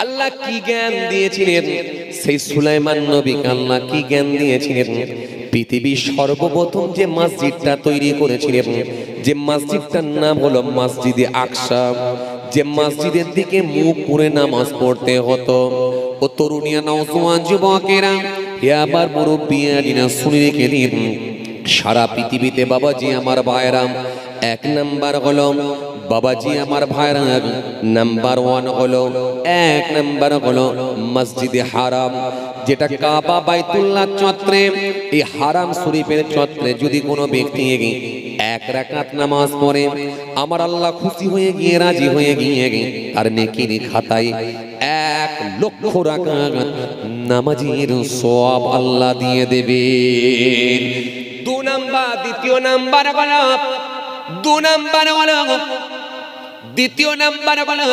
আল্লাহ কি জ্ঞান দিয়েছিলেন? সেই সুলাইমান নবীকে আল্লাহ কি জ্ঞান দিয়েছিলেন? পৃথিবীর সর্বপ্রথম যে মসজিদটা তৈরি করেছিলেন, যে মসজিদটার নাম হলো মসজিদে আকসা, যে মসজিদের দিকে মুখ করে নামাজ পড়তে হতো। ও তরুণিয়া নওজোয়ান যুবকেরা, হে আমার মুরব্বিয়ানা, শুনে রেখে দিন। সারা পৃথিবীতে বাবাজি আমার ভাইরাম, এক নাম্বার হলো বাবাজি আমার ভাইরা, নাম্বার ওয়ান হলো, এক নাম্বার হলো মসজিদে হারাম, যেটা কাবা বাইতুল্লাহ চত্বরে, এই হারাম শরীফের চত্বরে যদি কোনো ব্যক্তি এক রাকাত নামাজ পড়ে, আমার আল্লাহ খুশি হয়ে গিয়ে, রাজি হয়ে গিয়ে তার নেকির খাতায় 1,00,000 রাকাত নামাজের সওয়াব আল্লাহ দিয়ে দেবে। দু নাম্বার, দ্বিতীয় নাম্বার হলো, দ্বিতীয় নাম্বার হলো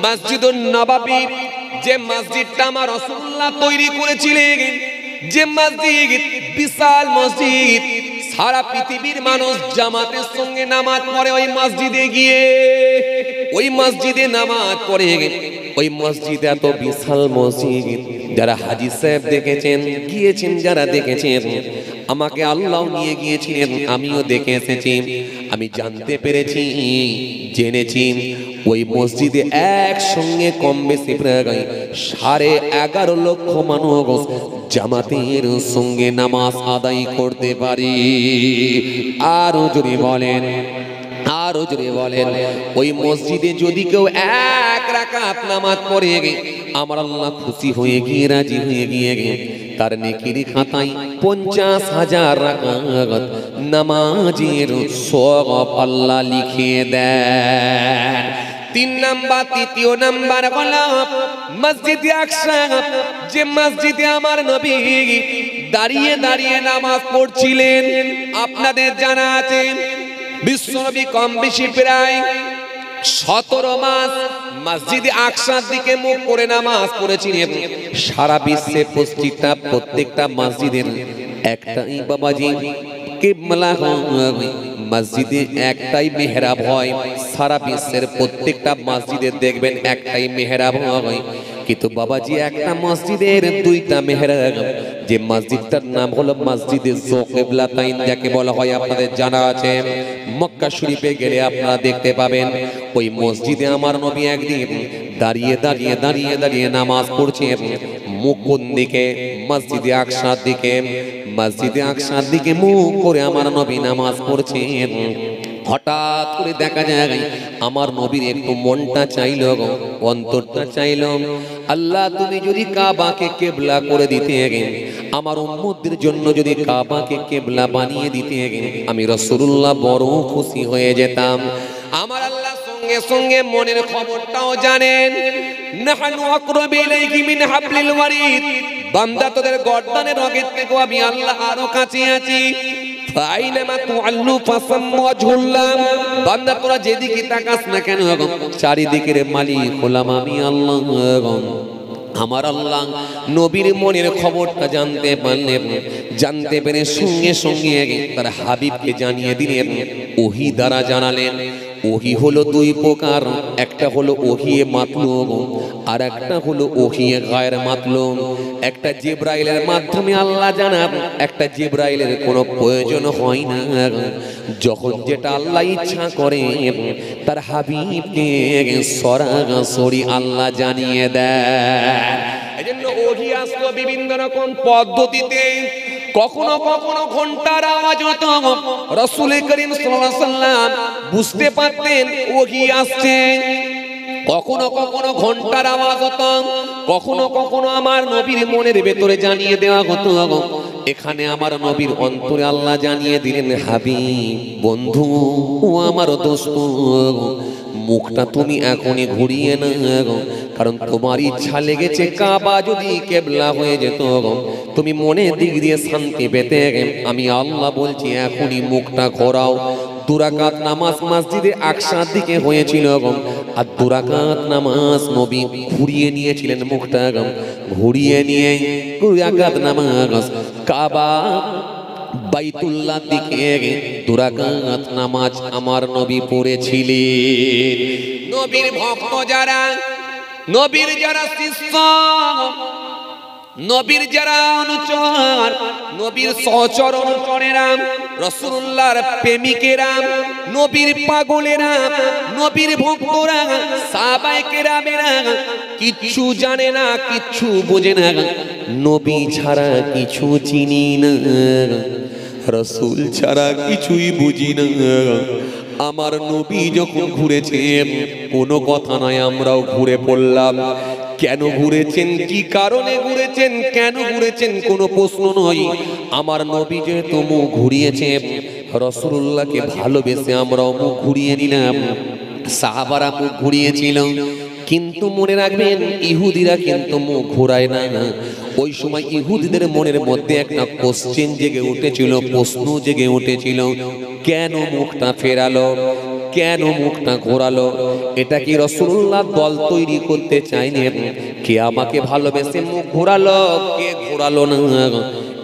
মসজিদুন নববী, যে মসজিদটা আমার রাসূলুল্লাহ তৈরি করেছিলেন, যে মসজিদ, বিশাল মসজিদ, সারা পৃথিবীর মানুষ জামাতের সঙ্গে নামাজ পড়ে ওই মসজিদে গিয়ে, ওই মসজিদে নামাজ পড়ে। ওই মসজিদ এত বিশাল মসজিদ, যারা হাজী সাহেব দেখেছেন, গিয়েছেন, যারা দেখেছেন, আমাকে আল্লাহ নিয়ে গিয়েছিলেন, আমিও দেখে এসেছি, আমি জানতে পেরেছি, জেনেছি, ওই মসজিদে একসঙ্গে কম বেশি প্রায় 11.5 লক্ষ মানুষ জামাতের সঙ্গে নামাজ আদায় করতে পারি। আরো জোরে বলেন, আরো জোরে বলেন। ওই মসজিদে যদি কেউ 1 রাকাত নামাজ পড়ে, আমার আল্লাহ খুশি হয়ে গিয়ে, রাজি হয়ে গিয়ে তার নেকির খাতায় 50,000 রাকাত নামাজের সওয়াব আল্লাহ লিখে দেন। 3 নাম্বার, তৃতীয় নাম্বার হলো মসজিদে আকসা, যে মসজিদে আমার নবী দাঁড়িয়ে দাঁড়িয়ে নামাজ পড়ছিলেন। আপনাদের জানা আছে বিশ্বনবী কম বেশি প্রায় 17 মাস মসজিদে আকসার দিকে মুখ করে নামাজ পড়েছিলেন। সারা বিশ্বে প্রত্যেকটা মসজিদের একটাই বাবাজি কিবলা হয়, মসজিদে একটাই মেহরাব হয়। সারা বিশ্বের প্রত্যেকটা মসজিদে দেখবেন একটাই মেহরাব হয়, কিন্তু বাবাজি একটা মসজিদের 2টা মেহরাব। যে মসজিদটার নাম হলো মসজিদে যুকিবলাতাইন, যাকে বলা হয়, আপনাদের জানা আছে। মক্কা শরীফে গেলে আপনারা দেখতে পাবেন, ওই মসজিদে আমার নবী একদিন দাঁড়িয়ে দাঁড়িয়ে দাঁড়িয়ে দাঁড়িয়ে নামাজ পড়ছেন। মুখ কোন দিকে? মসজিদে আকসার দিকে। মসজিদে আকসার দিকে মুখ করে আমার নবী নামাজ পড়ছেন। হঠাৎ করে দেখা যায় আমার নবীর একটু মনটা চাইল, অন্তরটা চাইল, আল্লাহ তুমি যদি কাবাকে কিবলা করে দিতে, আমার উম্মতদের জন্য যদি কাবাকে কিবলা বানিয়ে দিতে, আমি রাসূলুল্লাহ বড় খুশি হয়ে যেতাম। আমার আল্লাহ সঙ্গে সঙ্গে মনের খবরটাও জানেন। নাহনু আকরাবু ইলাইহি মিন হাবলিল ওয়ারিদ, বান্দা তোদের গর্দানের রগের থেকে আমি আল্লাহ আরো কাছে আছি। ফাইনামা তুআল্লু ফাসাম্মু ওয়াজহুল্লাহ, বান্দা তোরা যেদিকে তাকাস না কেন, চারিদিকের মালিক হলাম আমি আল্লাহ। আমার আল্লাহ নবীর মনের খবরটা জানতে পারলেন, জানতে পেরে সঙ্গে সঙ্গে তার হাবিবকে জানিয়ে দিলেন, ওহী দ্বারা জানালেন। ওহী হলো 2 প্রকার, একটা হলো ওহিয়ে মাতলুব, আর একটা হলো ওহিয়ে গায়র মাতলুব। একটা জিবরাইলের মাধ্যমে আল্লাহ জানান, একটা জিবরাইলের কোনো প্রয়োজন হয় না। যখন যেটা আল্লাহ ইচ্ছা করে তার হাবিবকে সরাসরি আল্লাহ জানিয়ে দেয়। এজন্য ওহী আসলো বিভিন্ন রকম পদ্ধতিতে। কখনো কখনো ঘন্টার আওয়াজ হতো, রাসূল করিম সাল্লাল্লাহু আলাইহি ওয়াসাল্লাম বুঝতে পারতেন ওহী আসছে। কখনো কখনো ঘন্টার আওয়াজ হতো, কখনো কখনো আমার নবীর মনের ভেতরে জানিয়ে দেওয়া হতো। এখানে আমার নবীর অন্তরে আল্লাহ জানিয়ে দিলেন, হাবিব, বন্ধু, ও আমার দোস্ত, মুখটা তুমি এখনই ঘুরিয়ে না, কারণ তোমার ইচ্ছা লেগেছে কাবা যদি কিবলা হয়ে যেত, তুমি মনের দিক দিয়ে শান্তি পেতে। আমি আল্লাহ বলছি এখনই মুখটা ঘোরাও। 2 রাকাত নামাজ মসজিদে আকসার দিকে হয়েছিল, আর 2 রাকাত নামাজ নবী ঘুরিয়ে নিয়েছিলেন, মুখটা ঘুরিয়ে নিয়ে 2 রাকাত নামাজ কাবা বাইতুল্লাহ দিকে 2 রাকাত নামাজ আমার নবী পড়েছিলেন। নবীর ভক্ত যারা, নবীর যারা শিষ্য, নবীর যারা অনুচর, নবীর সহচর অনুচরেরা, রাসূলুল্লাহর প্রেমিকেরা, নবীর পাগলেরা, নবীর ভক্তরা, সাহাবায়ে কেরামেরা কিচ্ছু জানে না, কিচ্ছু বোঝে না, নবী ছাড়া কিছু চিনি না, রাসূল ছাড়া কিছুই বুঝি না। আমার নবী যখন ঘুরেছেন কোনো কথা নয়, আমরাও ঘুরে পড়লাম। কেন ঘুরেছেন, কি কারণে ঘুরেছেন, কেন ঘুরেছেন কোনো প্রশ্ন নয়। আমার নবী যেহেতু মুখ ঘুরিয়েছে, রাসূলুল্লাহকে ভালোবেসে আমরাও মুখ ঘুরিয়ে নিলাম। সাহাবারা মুখ ঘুরিয়েছিল, কিন্তু মনে রাখবেন ইহুদিরা কিন্তু মুখ ঘোরায় না। ওই সময় ইহুদিদের মনের মধ্যে একটা কোশ্চেন জেগে উঠেছিল, প্রশ্ন জেগে উঠেছিল, কেন মুখটা ফেরালো, কেন মুখটা ঘোরালো? এটা কি রাসূলুল্লাহ দল তৈরি করতে চাইলেন? কে আমাকে ভালোবেসে মুখ ঘোরালো, কে ঘোরালো না?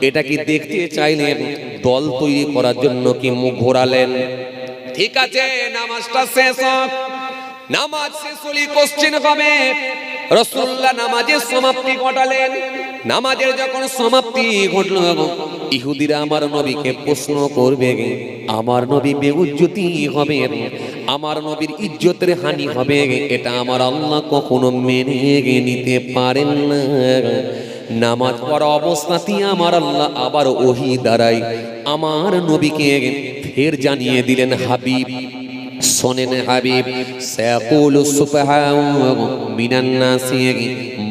এটা কি দেখতে চাইলেন? দল তৈরি করার জন্য কি মুখ ঘোরালেন? ঠিক আছে, নামাজটা শেষ হোক, নামাজ শেষ হলে কোশ্চেন হবে। রাসূলুল্লাহ নামাজের সমাপ্তি ঘটালেন। নামাজের যখন সমাপ্তি ঘটল, ইহুদিরা আমার নবীকে প্রশ্ন করবে, আমার নবী বেইজ্জতি হবে, আমার নবীর ইজ্জতের হানি হবে। এটা আমার আল্লাহ কখনো মেনে নিতে পারেন না। নামাজ পড়া অবস্থাতেই আমার আল্লাহ আবার ওহী দ্বারাই আমার নবীকে ফের জানিয়ে দিলেন, হাবিব শোনেন হাবিব, সায়াকুলু সুফাহাউ মিনান নাসি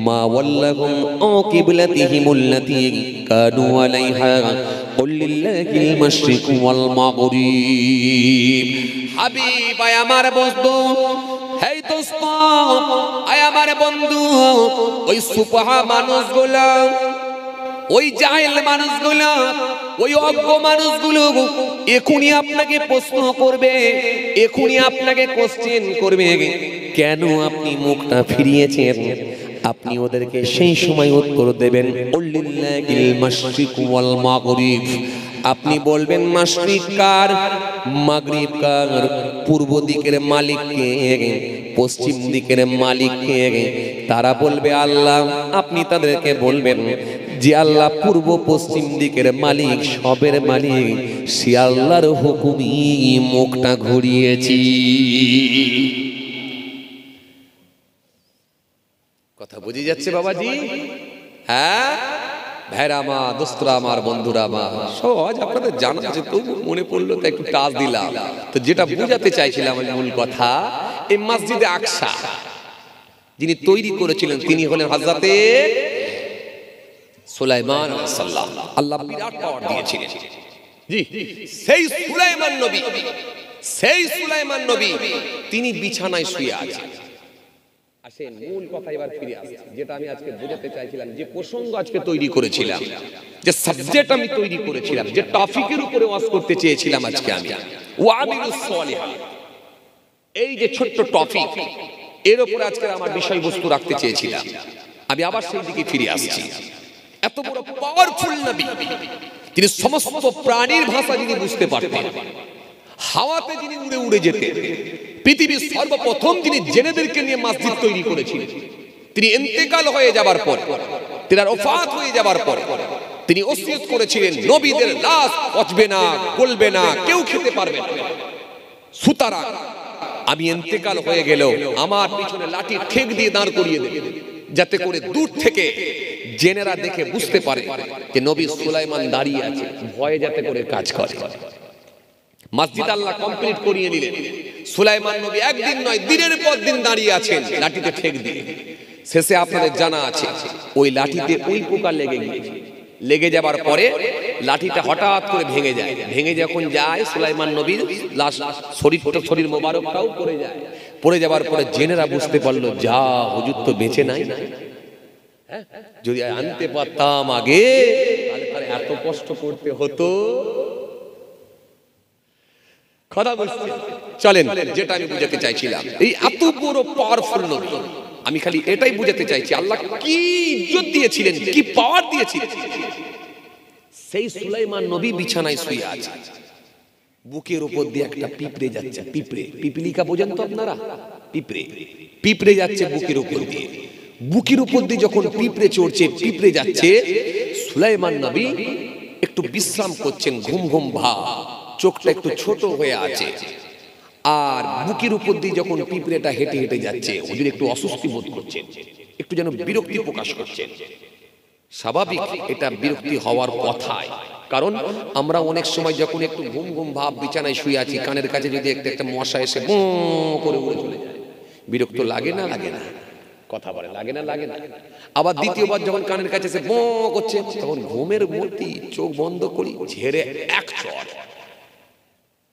মা ওয়াল্লাহুম আন কিবলাতিহিমুল্লাতী কানু আলাইহা কুল লিল্লাহিল মাশরিকু ওয়াল মাগরিব। হাবিব, আয় আমার বন্ধু, হে দোস্ত, আয় আমার বন্ধু, ওই সুফাহা মানুষগুলো, ওই জাহেল মানুষগুলো, ওই অজ্ঞ মানুষগুলো এখনই আপনাকে প্রশ্ন করবে, এখনই আপনাকে কোশ্চেন করবে, কেন আপনি মুখটা ফিরিয়েছেন? আপনি ওদেরকে সেই সময় উত্তর দেবেন, উল্লিল্লাহিল মাশরিক ওয়াল মাগরিব। আপনি বলবেন মাশরিক কার, মাগরিব কার? পূর্ব দিকের মালিক কে, পশ্চিম দিকের মালিক কে? তারা বলবে আল্লাহ। আপনি তাদেরকে বলবেন যে আল্লাহ পূর্ব পশ্চিম দিকের মালিক, সবের মালিক, সে আল্লাহর হুকুমই মুখটা ঘুরিয়েছি। কথা বুঝে যাচ্ছে বাবাজি? হ্যাঁ ভাইরা আমার, দোস্তরা আমার, বন্ধুরা আমার, সহজ আপনাদের জানা আছে, তবু মনে পড়লো তো একটু টাচ দিলাম। তো যেটা বুঝাতে চাইছিলাম মূল কথা, এই মসজিদে আকসা যিনি তৈরি করেছিলেন তিনি হলেন হযরতে সুলাইমান আলাইহিসসালাম। আল্লাহ বিরাট পাওয়ার দিয়েছিলেন। জি, সেই সুলাইমান নবী, সেই সুলাইমান নবী তিনি বিছানায় শুয়ে আছেন। আসেন মূল কথা এবার ফিরে আসছে, যেটা আমি আজকে বোঝাতে চাইছিলাম, যে প্রসঙ্গ আজকে তৈরি করেছিলাম, যে সাবজেক্ট আমি তৈরি করেছিলাম, যে টপিকের উপরে ওয়াজ করতে চেয়েছিলাম আজকে আমি, ওয়ামিলুস সালিহাত। এই যে ছোট্ট টপিক, এর উপরে আজকে আমার বিষয়বস্তু রাখতে চেয়েছিলাম। আমি আবার সেই দিকে ফিরে আসছি। এত বড় পাওয়ারফুল নবী, তিনি সমস্ত প্রাণীর ভাষা যিনি বুঝতে পারতেন, হাওয়াতে যিনি উড়ে উড়ে যেতেন, পৃথিবীর সর্বপ্রথম যিনি জেনেদেরকে নিয়ে মসজিদ তৈরি করেছিলেন, তিনি ইন্তেকাল হয়ে যাবার পর, তিনার ওফাত হয়ে যাবার পর তিনি ওসিয়ত করেছিলেন, নবীদের লাশ পচবে না, গলবে না, কেউ খেতে পারবে না। সুতরাং আমি ইন্তেকাল হয়ে গেলেও আমার পিছনে লাঠি ঠেক দিয়ে দাঁড় করিয়ে দেবে, যাতে করে দূর থেকে জেনেরা দেখে বুঝতে পারে যে নবী সুলাইমান দাঁড়িয়ে আছে, ভয়ে যাতে করে কাজ করে। মসজিদ আল্লাহ কমপ্লিট করিয়ে নিলেন। সুলাইমান নবী একদিন নয়, দিনের পর দিন দাঁড়িয়ে আছেন লাঠিতে ঠেক দিয়ে। শেষে আপনাদের জানা আছে ওই লাঠিতে ওই পোকা লেগে গিয়েছে। লেগে যাবার পরে লাঠিটা হঠাৎ করে ভেঙে যায়। ভেঙে যখন যায়, সুলাইমান নবীর লাশ, শরীর মোবারকটাও পড়ে যায়। পড়ে যাবার পরে জেনেরা বুঝতে পারলো, যা হুজুর তো বেঁচে নাই, যদি আনতে পারতাম আগে তাহলে এত কষ্ট করতে হতো। কথা বলছি, চলেন যেটা আমি বুঝাতে চাইছিলাম, এই এত বড় পাওয়ারফুল নবী, আমি খালি এটাই বুঝাতে চাইছি আল্লাহ কি ইজ্জত দিয়েছিলেন, কি পাওয়ার দিয়েছিলেন। সেই সুলাইমান নবী বিছানায় শুয়ে আছে। বুকের উপর দিয়ে একটা পিঁপড়ে যাচ্ছে, পিঁপড়ে, পিপিলিকা বোঝেন তো আপনারা, পিঁপড়ে, পিঁপড়ে যাচ্ছে বুকের উপর দিয়ে। বুকের উপর দিয়ে যখন পিঁপড়ে চড়ছে, পিঁপড়ে যাচ্ছে, সুলাইমান নবী একটু বিশ্রাম করছেন, ঘুম ঘুম ভাব, চোখটা একটু ছোট হয়ে আছে। আর বুকের উপর দিয়ে যখন পিঁপড়েটা হেঁটে হেঁটে যাচ্ছে, হুজুর একটু অস্বস্তি বোধ করছেন, একটু যেন বিরক্তি প্রকাশ করছেন। স্বাভাবিক, এটা বিরক্তি হওয়ার কথাই, কারণ আমরা অনেক সময় যখন একটু ঘুম ঘুম ভাব বিছানায় শুয়ে আছি, কানের কাছে যদি একটা মশা এসে বঁ করে উড়ে চলে যায়, বিরক্ত লাগে না? লাগে না? কথা বলে লাগে না? লাগে না? আবার দ্বিতীয়বার যখন কানের কাছে এসে বঁ করছে, তখন ঘুমের মধ্যে চোখ বন্ধ করি, ঝেড়ে এক চড়,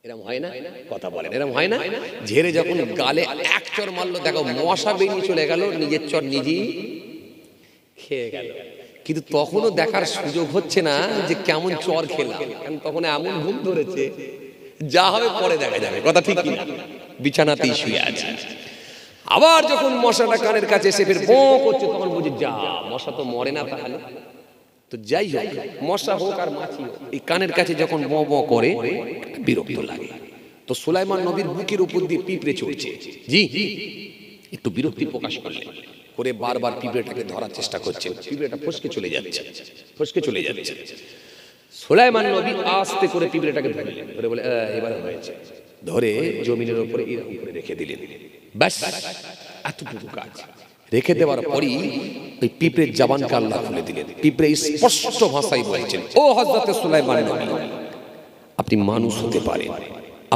এরকম হয় না? কথা বলেন, এরকম হয় না? ঝেড়ে যখন গালে এক চড় মারলো, দেখো মশা বেরিয়ে চলে গেল, নিজের চড় নিজেই খেয়ে গেল। কিন্তু তখনও দেখার সুযোগ হচ্ছে না যে কেমন চর খেলাম, কারণ তখন এমন ঘুম ধরেছে, যা হবে পরে দেখা যাবে। কথা ঠিক কি না? বিছানাতেই শুয়ে আছে। আবার যখন মশাটা কানের কাছে এসে ফের বঁ করছে, তখন বুঝি যা, মশা তো মরে না তাহলে। তো যাই হোক, মশা হোক আর মাছি হোক, এই কানের কাছে যখন বঁ বঁ করে, বিরক্ত লাগে। তো সুলাইমান নবীর বুকের উপর দিয়ে পিঁপড়ে চড়ছে, জি একটু বিরক্তি প্রকাশ করলেন, করে বারবার পিঁপড়েটাকে ধরার চেষ্টা করছেন, পিঁপড়েটা ফসকে চলে যাচ্ছে, ফসকে চলে যাচ্ছে। সুলাইমান নবী আস্তে করে পিঁপড়েটাকে ধরলেন, ধরে বলে এবার হয়েছে, ধরে জমিনের উপরে এরকম করে রেখে দিলেন। ব্যাস, এতটুকু কাজ। রেখে দেওয়ার পরই ওই পিঁপড়ের জবানকে আল্লাহ খুলে দিলেন। পিঁপড়ে স্পষ্ট ভাষায় বলছেন, ও হযরত সুলাইমান নবী, আপনি মানুষ হতে পারেন,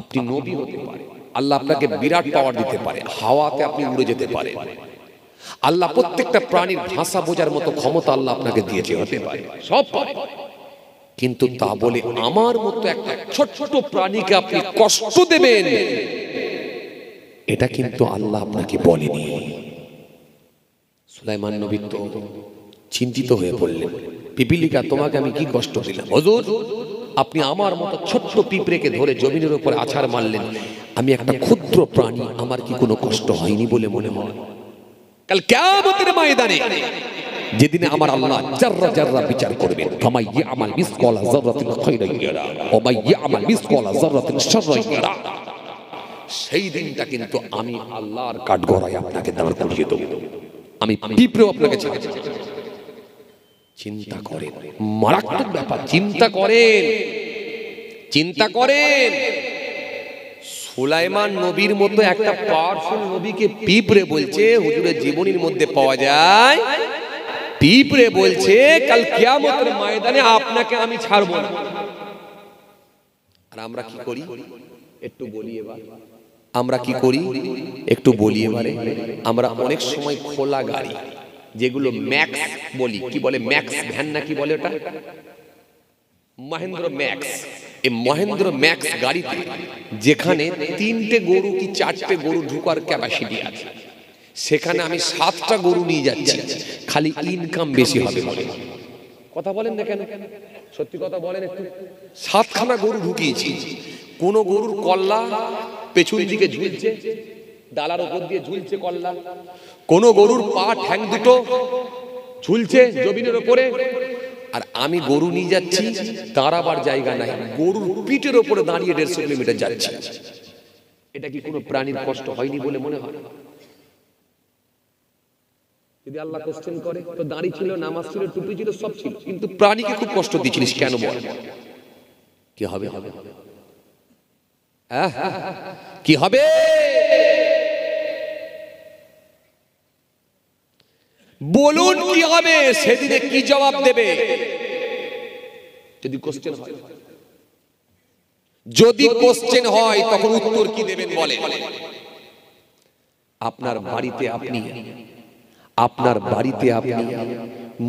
আপনি নবী হতে পারেন, আল্লাহ আপনাকে বিরাট পাওয়ার দিতে পারে, হাওয়াতে আপনি উড়ে যেতে পারেন, আল্লাহ প্রত্যেকটা প্রাণীর ভাষা বোঝার মতো ক্ষমতা আল্লাহ আপনাকে দিয়েছে, হতে পারে, সব পারে। কিন্তু তা বলে আমার মতো একটা ছোট্ট প্রাণীকে আপনি কষ্ট দেবেন, এটা কিন্তু আল্লাহ আপনাকে বলেনি। সুলাইমান নবী তো চিন্তিত হয়ে পড়লেন, পিপিলিকা তোমাকে আমি কি কষ্ট দিলাম? হুজুর, আপনি আমার মতো ছোট্ট পিঁপড়েকে ধরে জমিনের উপর আছাড় মারলেন, আমি একটা ক্ষুদ্র প্রাণী, আমার কি কোনো কষ্ট হয়নি বলে মনে হয়? কাল কিয়ামতের ময়দানে যেদিনে আমার আল্লাহ জাররা জাররা বিচার করবেন, কামা ইয়ামাল মিসকালা যাররাতিন খায়রান ইয়ারা ওয়া মা ইয়ামাল মিসকালা যাররাতিন শাররান ইয়ারা, সেই দিনটা কিন্তু আমি আল্লাহর কাঠগড়ায় আপনাকে দাঁড় করিয়ে দেব, আমি পিঁপড়েও আপনাকে ছেড়ে দেব। চিন্তা করেন, মারাত্মক ব্যাপার। চিন্তা করেন, চিন্তা করেন, সুলাইমান নবীর মতো একটা পাওয়ারফুল নবীকে পিঁপড়ে বলছে, হুজুরের জীবনীর মধ্যে পাওয়া যায়, পিঁপড়ে বলছে কাল কিয়ামতের ময়দানে আপনাকে আমি ছাড়ব না। আর আমরা কি করি একটু বলি এবার, আমরা কি করি একটু বলি এবারে, আমরা অনেক সময় খোলা গাড়ি, যেগুলো ম্যাক্স বলি, কি বলে ম্যাক্স ভ্যান না কি বলে ওটা, মহেন্দ্র ম্যাক্স, এই মহেন্দ্র ম্যাক্স গাড়িতে যেখানে 3টে গরু কি 4টে গরু ঢুকার ক্যাপাসিটি আছে, সেখানে আমি 7টা গরু নিয়ে যাচ্ছি, খালি ইনকাম বেশি হবে বলে। কথা বলেন না কেন? সত্যি কথা বলেন একটু। 7খানা গরু ঢুকিয়েছি, কোন গরুর কল্লা পেছন দিকে ঝুলছে, ডালার উপর দিয়ে ঝুলছে কল্লা, কোন গরুর পা ঠ্যাং দুটো ঝুলছে জমিনের উপরে, আর আমি গরু নিয়ে যাচ্ছি, দাঁড়াবার জায়গা নাই, গরুর পিঠের উপরে দাঁড়িয়ে 150 কিলোমিটার যাচ্ছি। এটা কি কোনো প্রাণীর কষ্ট হয়নি বলে মনে হয়? যদি আল্লাহ কোশ্চেন করে, তো দাঁড়ি ছিল, নামাজ ছিল, টুপি ছিল, সব ছিল, কিন্তু প্রাণীকে খুব কষ্ট দিচ্ছিলিস কেন বল? কি হবে? কি হবে? বলুন কি হবে? সেদিনে কি জবাব দেবে যদি কোশ্চেন হয়? যদি কোশ্চেন হয় তখন উত্তর কি দেবেন বলে? আপনার বাড়িতে আপনি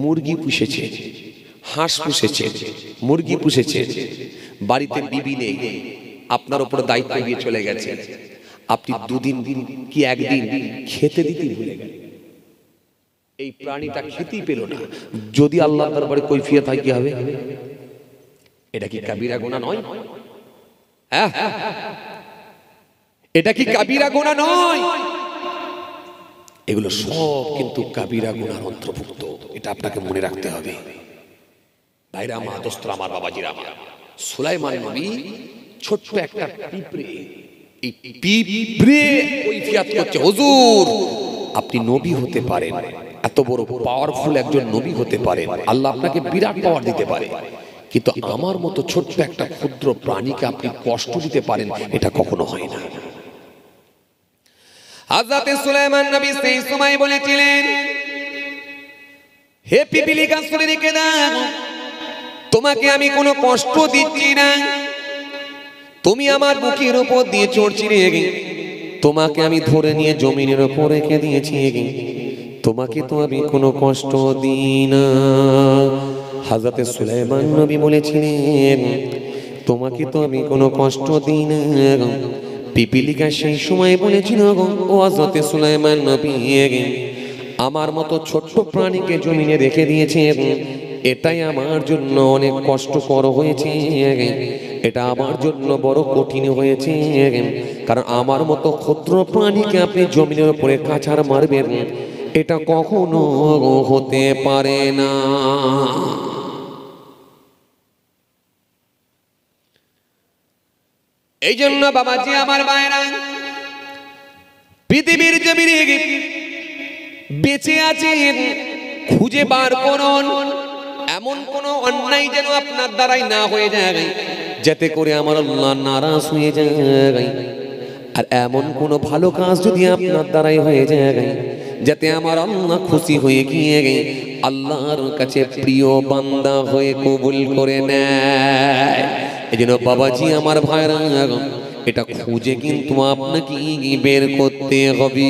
মুরগি পুষেছে, হাঁস পুষেছে, মুরগি পুষেছে, বাড়িতে বিবি নেই, আপনার উপর দায়িত্ব দিয়ে চলে গেছে, আপনি 2 দিন কি 1 দিন খেতে দিতে ভুলে গেলেন, এই প্রাণীটা খেতেই পেল না, যদি আল্লাহর দরবারে কৈফিয়ত হয় কি হবে? এটা কি কাবিরা গুনাহ নয়? হ্যাঁ, এটা কি কাবিরা গুনাহ নয়? এগুলো সব কিন্তু কাবিরা গুনার অন্তর্ভুক্ত, এটা আপনাকে মনে রাখতে হবে। ভাইরা আমার, দোস্তরা আমার, বাবাজিরা আমার, সুলাইমান নবী ছোট্ট একটা পিঁপড়ে, এই পিঁপড়ে কৈফিয়ত করছে, হুজুর আপনি নবী হতে পারেন, এত বড় পাওয়ারফুল একজন নবী হতে পারেন, আল্লাহ আপনাকে বিরাট পাওয়ার দিতে পারে, কিন্তু আমার মতো ছোট্ট একটা ক্ষুদ্র প্রাণীকে আপনি কষ্ট দিতে পারেন, এটা কখনো হয় না। হযরত সুলাইমান নবী সেই সময় বলেছিলেন, হে পিপীলিকা শুনে রেখে দাও, তোমাকে আমি কোনো কষ্ট দিচ্ছি না, তুমি আমার বুকের উপর দিয়ে চড়ছিলে, তোমাকে আমি ধরে নিয়ে জমিনের উপর রেখে দিয়েছি, তোমাকে তো আমি কোনো কষ্ট দিই না। হযরত সুলাইমান নবী বলেছিলেন, তোমাকে তো আমি কোনো কষ্ট দিই না। পিপীলিকা সেই সময় বলেছিল, ও হযরত সুলাইমান নবী, আমার মতো ছোট্ট প্রাণীকে জমিনে রেখে দিয়েছে, এটাই আমার জন্য অনেক কষ্টকর হয়েছে, এটা আমার জন্য বড় কঠিন হয়েছে, কারণ আমার মতো ক্ষুদ্র প্রাণীকে আপনি জমিনের উপরে কাছাড় মারবেন, এটা কখনো হতে পারে না। এই জন্য বাবাজি আমার মায়েরা, পৃথিবীর জমিনে বেঁচে আছেন, খুঁজে বার করুন এমন কোন অন্যায় যেন আপনার দ্বারাই না হয়ে যায়, যাতে করে আমার আল্লাহ নারাজ হয়ে যায়, আর এমন কোন ভালো কাজ যদি আপনার দ্বারাই হয়ে যায়, যাতে আমার আল্লাহ খুশি হয়ে গিয়ে আল্লাহর কাছে প্রিয় বান্দা হয়ে কবুল করে নেয়। এই জন্য বাবাজি আমার ভাইরা, এটা খুঁজে কিন্তু আপনাকে বের করতে হবে।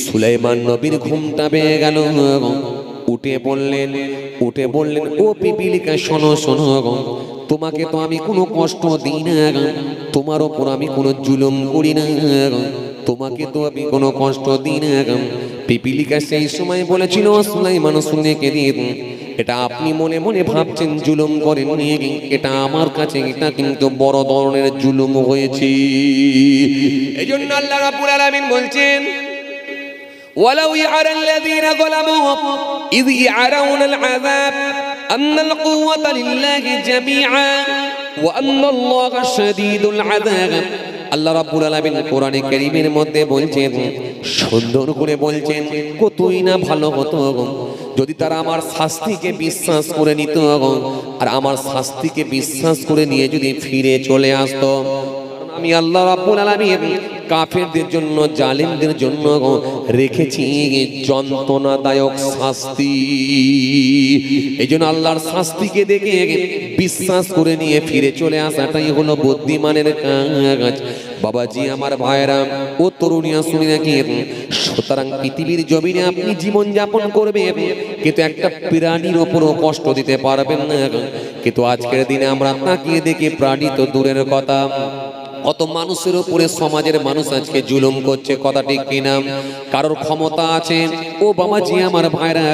সুলাইমান নবীর ঘুমটা ভেঙে গেল, উঠে বললেন, ও পিপীলিকা শোনো শোনো, তোমাকে তো আমি কোনো কষ্ট দিই না, তোমার ওপর আমি কোনো জুলুম করি না, তোমাকে তো আমি কোনো কষ্ট দিই না। পিপীলিকা সেই সময় বলেছিল, সুলাইমান শুনে কে দিন, এটা আপনি মনে মনে ভাবছেন জুলুম করেন, এটা আমার কাছে এটা কিন্তু বড় ধরনের জুলুম হয়েছে। এই জন্য আল্লাহ রাব্বুল আলামিন বলছেন, ওয়ালাউ ইয়ারাল্লাযীনা যালামু ইয ইয়ারাউনাল আযাব আন্নাল কুওয়াতা লিল্লাহি জামিআ ওয়া আন্নাল্লাহা শাদীদুল আযাব। আল্লাহ রাব্বুল আলামিন কোরআনে কারীমের মধ্যে বলছেন, সুন্দর করে বলছেন, কতই না ভালো হতো যদি তারা আমার শাস্তিকে বিশ্বাস করে নিত, আর আমার শাস্তিকে বিশ্বাস করে নিয়ে যদি ফিরে চলে আসতো। আমি আল্লাহ রাব্বুল আলামিন কাফেরদের জন্য, জালিমদের জন্য রেখেছি যন্ত্রণাদায়ক শাস্তি। এই জন্য আল্লাহর শাস্তিকে দেখে বিশ্বাস করে নিয়ে ফিরে চলে আসাটাই হলো বুদ্ধিমানের কাজ। বাবাজি আমার ভাইরা ও তরুণীরা শুনে রাখেন, সুতরাং পৃথিবীর জমিনে আপনি জীবন যাপন করবেন, কিন্তু একটা প্রাণীর ওপরও কষ্ট দিতে পারবেন না। কিন্তু আজকের দিনে আমরা তাকিয়ে দেখি, প্রাণী তো দূরের কথা, কত মানুষের উপরে সমাজের মানুষ আজকে জুলুম করছে, কথা ঠিক কিনা? কারোর ক্ষমতা আছে, ও বাবাজি আমার ভাইরা,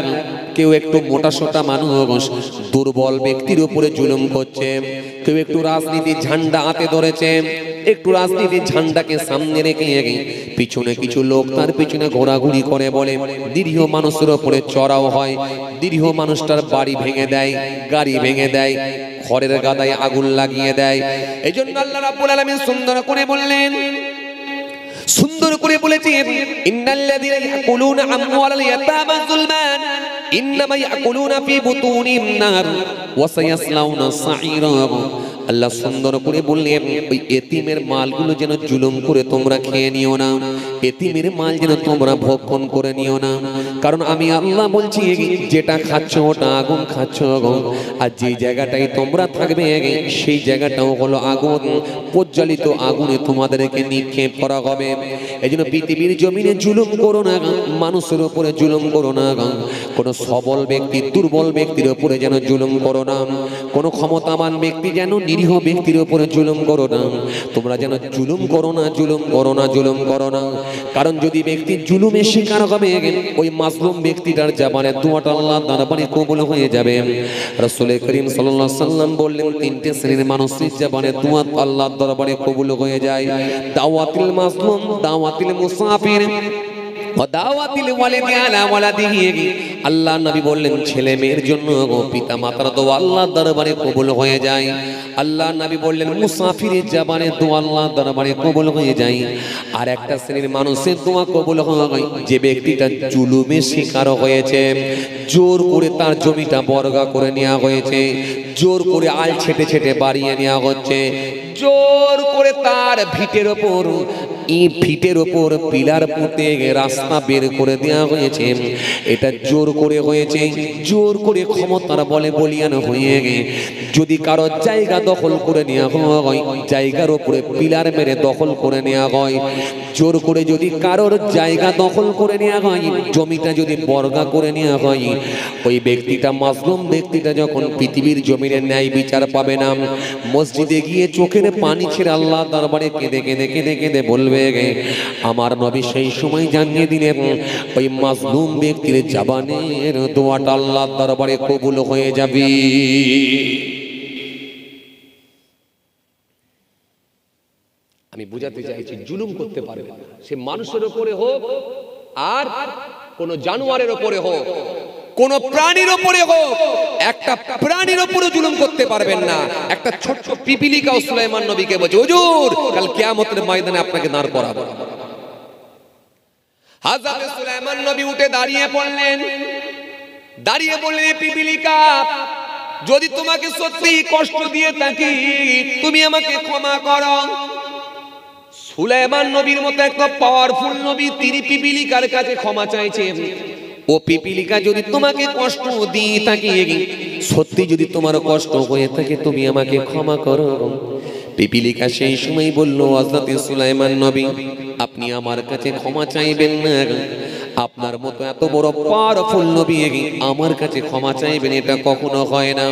কেউ একটু মোটা সোটা মানুষ দুর্বল ব্যক্তির উপরে জুলুম করছে, কেউ একটু রাজনীতির ঝান্ডা হাতে ধরেছে, একটু রাজনীতির ঝান্ডাকে সামনে রেখে পিছনে কিছু লোক তার পিছনে ঘোরাঘুরি করে, বলে নিরীহ মানুষের উপরে চড়াও হয়, নিরীহ মানুষটার বাড়ি ভেঙে দেয়, গাড়ি ভেঙে দেয়, খড়ের গাদায় আগুন লাগিয়ে দেয়। এই জন্য আল্লাহ রাব্বুল আলামিন সুন্দর করে বললেন, সুন্দর করে বলেছেন, ইন্নাল্লাযীনা ইয়াকুলুনা আমওয়ালাল ইয়াতামা যুলমান ইন্নামা ইয়াকুলুনা ফি বুতুনিহিম নার ওয়া সায়াসলাউনা সাঈরা। আল্লাহ সুন্দর করে বললেন, ওই এতিমের মালগুলো যেন জুলুম করে তোমরা খেয়ে নিও না, এতিমের মাল যেন তোমরা ভক্ষণ করে নিও না, কারণ আমি আল্লাহ বলছি, যেটা খাচ্ছ ওটা আগুন খাচ্ছ, আর যে জায়গাটাই তোমরা থাকবে সেই জায়গাটাও হলো আগুন, প্রজ্বলিত আগুনে তোমাদেরকে নিক্ষেপ করা হবে। এই জন্য পৃথিবীর জমিনে জুলুম করো না, মানুষের উপরে জুলুম করো না, কোনো সবল ব্যক্তি দুর্বল ব্যক্তির উপরে যেন জুলুম করো না, কোনো ক্ষমতাবান ব্যক্তি যেন নিরীহ ব্যক্তির উপরে জুলুম করো না। তোমরা যেন জুলুম করো না, জুলুম করো না, জুলুম করো না, কারণ যদি ব্যক্তি জুলুমের শিকার হবে, ওই মাজলুম ব্যক্তিটার জবানের দোয়াটা আল্লাহর দরবারে কবুল হয়ে যাবে। রাসূল করিম সাল্লাল্লাহু আলাইহি ওয়াসাল্লাম বললেন, তিনটে শ্রেণীর মানুষের জবানের দোয়া আল্লাহর দরবারে কবুল হয়ে যায়, দাওয়াতুল মাজলুম, দাওয়াতুল মুসাফির, দাওয়াতুল ওয়ালিদি আলা ওয়ালাদিহি আল্লাহ নবী বললেন ছেলে মেয়ের জন্য পিতা মাতার দোয়া আল্লাহর দরবারে কবুল হয়ে যায়। আল্লাহ নবী বললেন মুসাফিরের জাবানে দোয়া আল্লাহর দরবারে কবুল হয়ে যায়। আর একটা শ্রেণীর মানুষের দোয়া কবুল হয় যে ব্যক্তিটা জুলুমের শিকার হয়েছে, জোর করে তার জমিটা বর্গা করে নেওয়া হয়েছে, জোর করে আল ছেটে ছেটে বাড়িয়ে নেওয়া হচ্ছে, জোর করে তার ভিটের ওপর ফিটের ওপর পিলার পুঁতে রাস্তা বের করে দেওয়া হয়েছে। এটা জোর করে হয়েছে, জোর করে ক্ষমতার বলে বলিয়ান হয়ে গে যদি কারো জায়গা দখল করে নেওয়া হয়, জায়গার উপরে পিলার মেরে দখল করে নেওয়া হয়, জোর করে যদি কারোর জায়গা দখল করে নেওয়া হয়, জমিটা যদি বর্গা করে নেওয়া হয়, ওই ব্যক্তিটা মাজলুম ব্যক্তিটা যখন পৃথিবীর জমিনে ন্যায় বিচার পাবে না, মসজিদে গিয়ে চোখের পানি ছেড়ে আল্লাহ দরবারে কেঁদে কেঁদে কেঁদে কেঁদে বলবে আমার নবী সেই সময় জানিয়ে দিলেন ওই মাজলুম ব্যক্তির জবানের দোয়াটা আল্লাহ দরবারে কবুল হয়ে যাবে। আমি বুঝাতে চাইছি জুলুম করতে পারবে না, সে মানুষের উপরে হোক আর কোন জানোয়ারের উপরে হোক, কোন প্রাণীর উপরে হোক, একটা প্রাণীর উপরে জুলুম করতে পারবেন না। একটা ছোট্ট পিপিলিকাও সুলাইমান নবীকে বলছে হুজুর কাল কিয়ামতের ময়দানে আপনাকে দাঁড় করাবো। হযরত সুলাইমান নবী উঠে দাঁড়িয়ে পড়লেন, দাঁড়িয়ে বললেন পিপিলিকা যদি তোমাকে সত্যি কষ্ট দিয়ে থাকি তুমি আমাকে ক্ষমা করো। সুলাইমান নবীর মতো একটা পাওয়ারফুল নবী, তিনি পিপিলিকার কাছে ক্ষমা চাইছেন। ও পিপিলিকা যদি তোমাকে কষ্ট দিয়ে থাকি, সত্যি যদি তোমার কষ্ট হয়ে থাকে তুমি আমাকে ক্ষমা করো। পিপিলিকা সেই সময় বলল হযরত সুলাইমান নবী আপনি আমার কাছে ক্ষমা চাইবেন না, আপনার মতো এত বড় পাওয়ারফুল নবী আমার কাছে ক্ষমা চাইবেন এটা কখনো হয় না।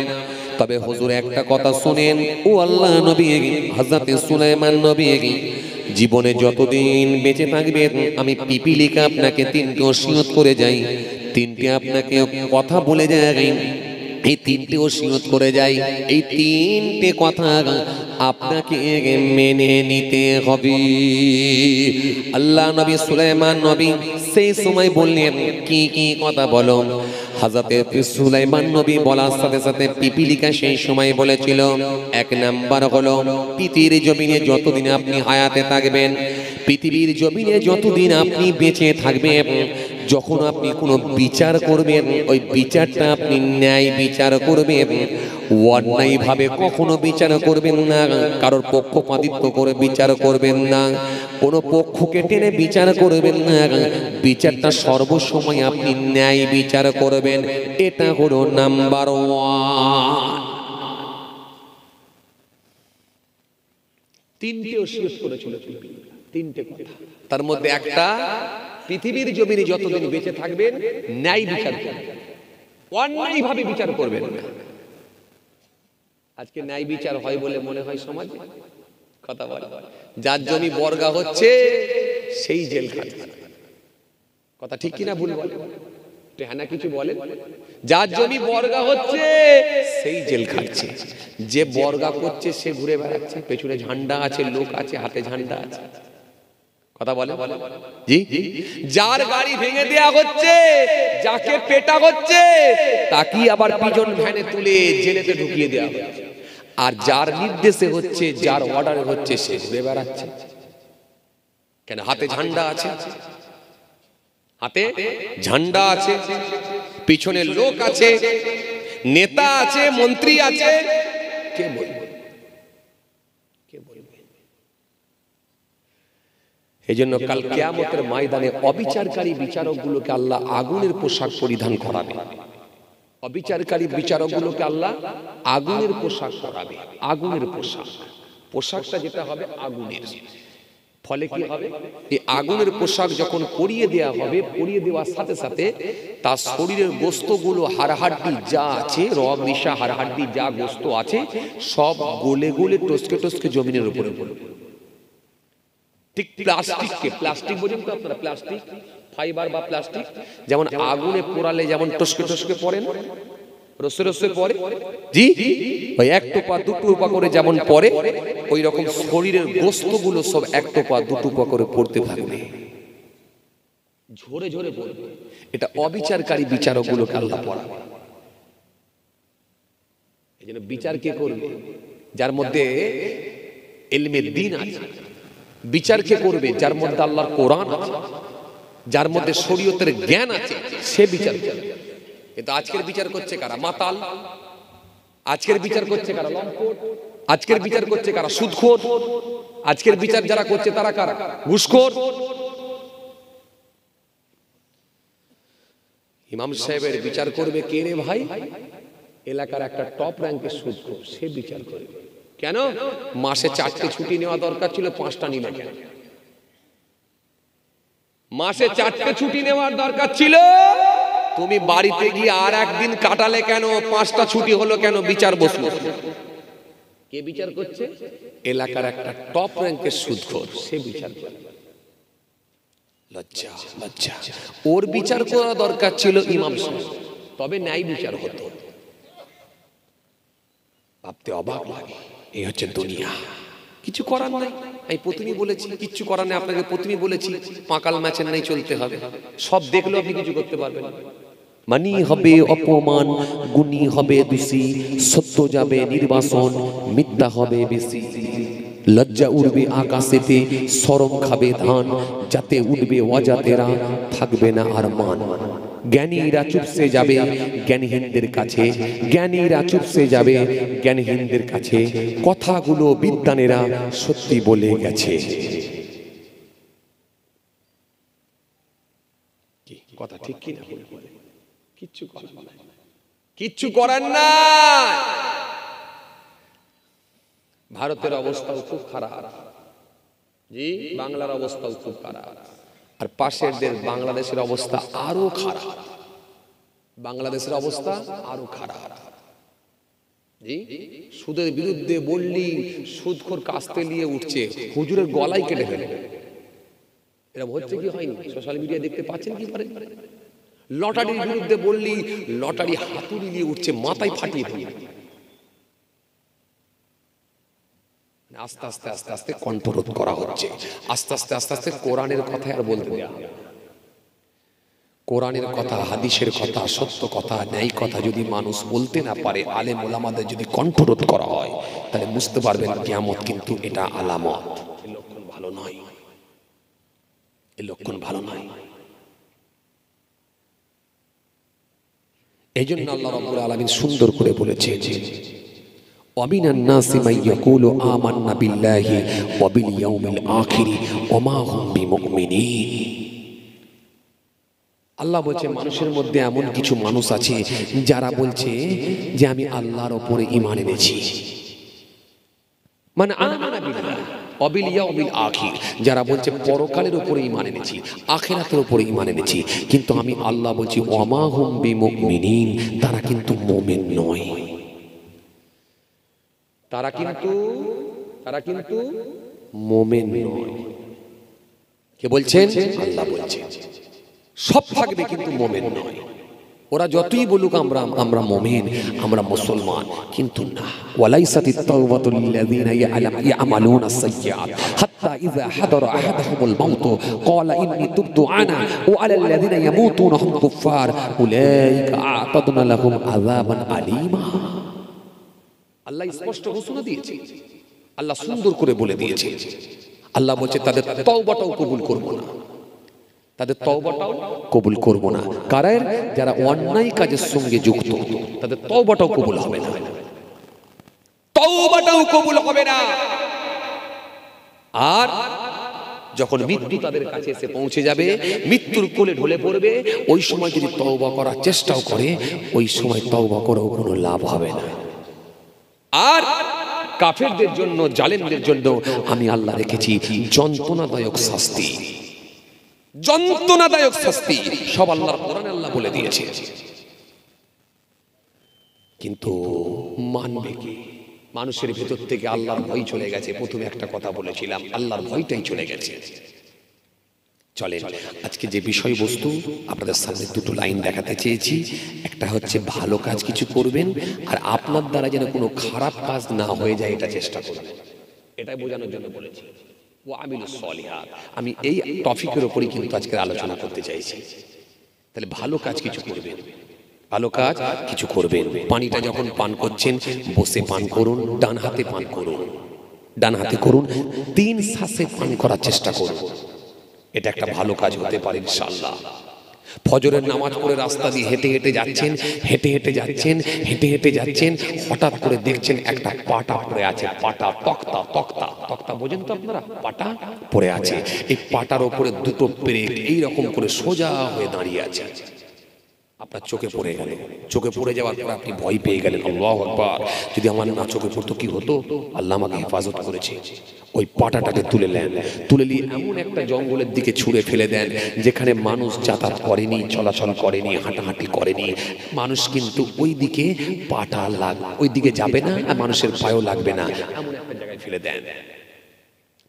তবে হুজুর একটা কথা শুনেন, ও আল্লাহ নবী হযরত সুলাইমান নবী জীবনে যতদিন বেঁচে থাকবেন আমি পিপিলিকা আপনাকে তিনটে ওসিয়ত করে যাই, তিনটে আপনাকে কথা বলে যাই, এই তিনটে ওসিয়ত করে যাই, এই তিনটে কথা আপনাকে মেনে নিতে হবে। আল্লাহ নবী সুলাইমান নবী সেই সময় বললেন কি কি কথা বলো। হযরত সুলাইমান নবী বলার সাথে সাথে পিপিলিকা সেই সময় বলেছিল এক নাম্বার হলো পৃথিবীর জমিনে যতদিন আপনি হায়াতে থাকবেন, পৃথিবীর জমিনে যতদিন আপনি বেঁচে থাকবেন, যখন আপনি কোনো বিচার করবেন ওই বিচারটা আপনি ন্যায় বিচার করবেন, অন্যায় ভাবে কখনো বিচার করবেন না, কারোর পক্ষপাতিত্ব করে বিচার করবেন না, কোনো পক্ষকে টেনে বিচার করবেন না, বিচারটা সর্বসময় আপনি ন্যায় বিচার করবেন। এটা হলো নাম্বার 1। তিনটে ওসিয়ত করেছিল, তিনটে কথা, তার মধ্যে একটা পৃথিবীর জমিনে যতদিন বেঁচে থাকবেন ন্যায় বিচার করবেন, অন্যায় ভাবে বিচার করবেন না। আজকে ন্যায় বিচার হয় বলে মনে হয় সমাজে, কথা বলে যার জমি বর্গা হচ্ছে সেই জেল খাটছে, কথা ঠিক কিনা ভুল বলে? হ্যাঁ না কিছু বলেন? যার জমি বর্গা হচ্ছে সেই জেল খাটছে, যে বর্গা করছে সে ঘুরে বেড়াচ্ছে, পেছনে ঝান্ডা আছে, লোক আছে, হাতে ঝান্ডা আছে, কথা বলে জি। যার গাড়ি ভেঙে দেয়া হচ্ছে, যাকে পেটা হচ্ছে তাকে আবার পিজন ভ্যানে তুলে জেলেতে ঢুকিয়ে দেয়া হচ্ছে, আর যার নির্দেশে হচ্ছে, যার অর্ডারে হচ্ছে সে ঘুরে বেড়াচ্ছে। কেন? হাতে ঝান্ডা আছে, হাতে ঝান্ডা আছে, পিছনে লোক আছে, নেতা আছে, মন্ত্রী আছে, কে বলবে? কে বলবে? এই জন্য কাল কিয়ামতের ময়দানে অবিচারকারী বিচারকগুলোকে আল্লাহ আগুনের পোশাক পরিধান করাবে। অবিচারকারী বিচারকগুলোকে আল্লাহ আগুনের পোশাক পরাবে, আগুনের পোশাক। পোশাকটা যেটা হবে আগুনের, ফলে কি হবে? এই আগুনের পোশাক যখন পরিয়ে দেওয়া হবে, পরিয়ে দেওয়ার সাথে সাথে তার শরীরের গোস্তগুলো, হাড়হাড্ডি যা আছে, রগ নিশা হাড়হাড্ডি যা গোস্ত আছে সব গলে গলে টসকে টসকে জমিনের উপরে পড়বে। ঠিক প্লাস্টিককে, প্লাস্টিক বোঝেন তো আপনারা? প্লাস্টিক, ফাইবার বা প্লাস্টিক যেমন আগুনে পোড়ালে যেমন টসকে টসকে পড়ে না, রসে রসে পড়ে, জি ওই এক টোপা দু টোপা করে যেমন পড়ে, ওই রকম শরীরের গোস্তগুলো সব এক টোপা দু টোপা করে পড়তে থাকবে। ঝরে ঝরে পড়বে। এটা অবিচারকারী বিচারকগুলোকে আল্লাহ পড়াবে। এই জন্য বিচার কে করবে? যার মধ্যে ইলমে দ্বীন আছে। বিচার কে করবে? যার মধ্যে আল্লাহর কোরআন আছে, যার মধ্যে শরীয়তের জ্ঞান আছে, সে বিচার করবে। কিন্তু আজকের বিচার করছে কারা? মাতাল। আজকের বিচার করছে কারা? লম্পট। আজকের বিচার করছে কারা? সুদখোর। আজকের বিচার যারা করছে তারা কারা? ঘুষখোর। ইমাম সাহেবের বিচার করবে কে রে ভাই? এলাকার একটা টপ র্যাঙ্কের সুদখোর, সে বিচার করবে। কেন? মাসে 4টে ছুটি নেওয়া দরকার ছিল, 5টা নিলে কেন? মাসে 4টে ছুটি নেওয়ার দরকার ছিল, তুমি বাড়িতে গিয়ে আর একদিন কাটালে কেন? 5টা ছুটি হলো কেন? বিচার বসলো। কে বিচার করছে? এলাকার একটা টপ র্যাঙ্কের সুদখোর, সে বিচার করবে। লজ্জা লজ্জা। ওর বিচার করা দরকার ছিল ইমাম সাহেব, তবে ন্যায় বিচার হতো। ভাবতে অবাক লাগে। এই হচ্ছে দুনিয়া। কিছু করার নাই। আমি প্রথমেই বলেছি কিচ্ছু করার নেই। আপনাকে প্রথমেই বলেছি পাকাল ম্যাচের নেই, চলতে হবে। সব দেখলেও আপনি কিছু করতে পারবেন না। মানি হবে অপমান, গুণী হবে দোষী, সত্য যাবে নির্বাসন, মিথ্যা হবে বেশি। লজ্জা উড়বে আকাশেতে, শরম খাবে ধান, যাতে উঠবে অজাতেরা, থাকবে না আর মান। জ্ঞানীরা চুপসে যাবে জ্ঞানীহীনদের কাছে, জ্ঞানীরা চুপসে যাবে জ্ঞানীহীনদের কাছে। কথাগুলো বিদ্বানেরা সত্যি বলে গেছে। কথা ঠিক কি না? কিচ্ছু করার নাই, কিচ্ছু করার নাই। ভারতের অবস্থাও খুব খারাপ, জি, বাংলার অবস্থাও খুব খারাপ। আর পাশের দেশ বাংলাদেশের অবস্থা আরো খারাপ। বাংলাদেশের অবস্থা আরো খারাপ। জি, সুদের বিরুদ্ধে বললি সুদখোর কাস্তে নিয়ে উঠছে, হুজুরের গলায় কেটে ফেলে। এরকম হচ্ছে কি হয়নি? সোশ্যাল মিডিয়া দেখতে পাচ্ছেন কি পারে? লটারির বিরুদ্ধে বললি লটারি হাতুড়ি নিয়ে উঠছে, মাথায় ফাটিয়ে ফেলে। আস্তে আস্তে আস্তে আস্তে কণ্ঠরোধ করা হচ্ছে। আস্তে আস্তে আস্তে আস্তে কোরআনের কথা আর বলতে দেয়া হবে। কোরআনের কথা, হাদিসের কথা, সত্য কথা, ন্যায় কথা যদি মানুষ বলতে না পারে, আলেম ওলামাদের যদি কণ্ঠরোধ করা হয়, তাহলে বুঝতে পারবেন কিয়ামত কিন্তু এটা আলামত। এই লক্ষণ ভালো নয়, এই লক্ষণ ভালো নয়। এই জন্য আল্লাহ রাব্বুল আলামিন সুন্দর করে বলেছে যে وَمِنَ النَّاسِ مَن يَقُولُ آمَنَّا بِاللَّهِ وَبِالْيَوْمِ الْآخِرِ وَمَا هُمْ بِمُؤْمِنِينَ। আল্লাহ বলছে মানুষের মধ্যে এমন কিছু মানুষ আছে যারা বলছে যে আমি আল্লাহর উপরে ঈমান এনেছি। মানে আমানা বিল্লাহ ওয়া বিল ইয়াউমিল আখির, যারা বলছে পরকালের উপরে ঈমান এনেছি, আখিরাতের উপরে ঈমান এনেছি, কিন্তু আমি আল্লাহ বলছি ওয়ামা হুম বিমুমিনিন, তারা কিন্তু মুমিন নয়। তারা কিন্তু মুমিন নয়। কে বলছেন? আল্লাহ বলছেন। সব থাকবে কিন্তু মুমিন নয়। ওরা যতই বলুক আমরা মুমিন, আমরা মুসলমান, কিন্তু না। ওয়ালাইসাতিত তাওবাতু লিল্লাযিনা ইয়ামালুনা আস-সাইয়্যাত হাত্তা ইযা হাদারা আহাদাহুমুল মাউত ক্বালা ইন্নী তুবতু আনা ওয়া আলাল লাযিনা ইয়ামুতুনা হুম কুফফার উলাইকা আ'তাদনা লাহুম আযাবান আলীমা। আল্লাহ স্পষ্ট ঘোষণা দিয়েছে, আল্লাহ সুন্দর করে বলে দিয়েছে। আল্লাহ বলছে তাদের তওবাটাও কবুল করব না, তাদের তওবাটাও কবুল করব না। কারণ যারা অন্যায় কাজের সঙ্গে যুক্ত, তাদের তওবাটাও কবুল হবে না, তওবাটাও কবুল হবে না। আর যখন মৃত্যু তাদের কাছে এসে পৌঁছে যাবে, মৃত্যুর কোলে ঢলে পড়বে, ওই সময় যদি তওবা করার চেষ্টাও করে, ওই সময় তওবা করেও কোনো লাভ হবে না। আর কাফেরদের জন্য, জালেমদের জন্য আমি আল্লাহ রেখেছি যন্ত্রণাদায়ক শাস্তি, যন্ত্রণাদায়ক শাস্তি। সব আল্লাহর কোরআনে আল্লাহ বলে দিয়েছে। কিন্তু মানবে কি? মানুষের ভেতর থেকে আল্লাহর ভয় চলে গেছে। প্রথমে একটা কথা বলেছিলাম, আল্লাহর ভয়টাই চলে গেছে। চলেন আজকে যে বিষয়বস্তু আপনাদের সামনে দুটো লাইন দেখাতে চেয়েছি। একটা হচ্ছে ভালো কাজ কিছু করবেন, আর আপনার দ্বারা যেন কোনো খারাপ কাজ না হয়ে যায় এটা চেষ্টা করবেন। এটাই বোঝানোর জন্য বলেছি। ওয়া আমিলুস সলিহাত। আমি এই টপিকের উপরই কিন্তু আজকে আলোচনা করতে চাইছি। তাহলে ভালো কাজ কিছু করবেন, ভালো কাজ কিছু করবেন। পানিটা যখন পান করছেন বসে পান করুন, ডান হাতে পান করুন, ডান হাতে করুন, 3 শ্বাসে পান করার চেষ্টা করুন। এটা একটা ভালো কাজ হতে পারে ইনশাআল্লাহ। ফজরের নামাজ পড়ে রাস্তা দিয়ে হেঁটে হেঁটে যাচ্ছেন, হেঁটে হেঁটে যাচ্ছেন, হেঁটে হেঁটে যাচ্ছেন, হঠাৎ করে দেখছেন একটা পাটা পড়ে আছে। পাটা, তক্তা, তক্তা, তক্তা বোঝেন তো আপনারা? পাটা পড়ে আছে। এই পাটার ওপরে দুটো পেরেক এইরকম করে সোজা হয়ে দাঁড়িয়ে আছে। আপনার চোখে পড়ে গেল, চোখে পড়ে যাওয়ার পর আপনি ভয় পেয়ে গেলেন, আল্লাহু আকবার, যদি আমার না চোখে পড়তো কি হতো? আল্লাহ আমাকে হেফাজত করেছে। ওই পাটাটাকে তুলে নেন, তুলে নিয়ে এমন একটা জঙ্গলের দিকে ছুঁড়ে ফেলে দেন যেখানে মানুষ যাতায়াত করেনি, চলাচল করেনি, হাঁটাহাঁটি করেনি। মানুষ কিন্তু ওই দিকে পাটা ওই দিকে যাবে না, আর মানুষের পায়েও লাগবে না, এমন একটা জায়গায় ফেলে দেন।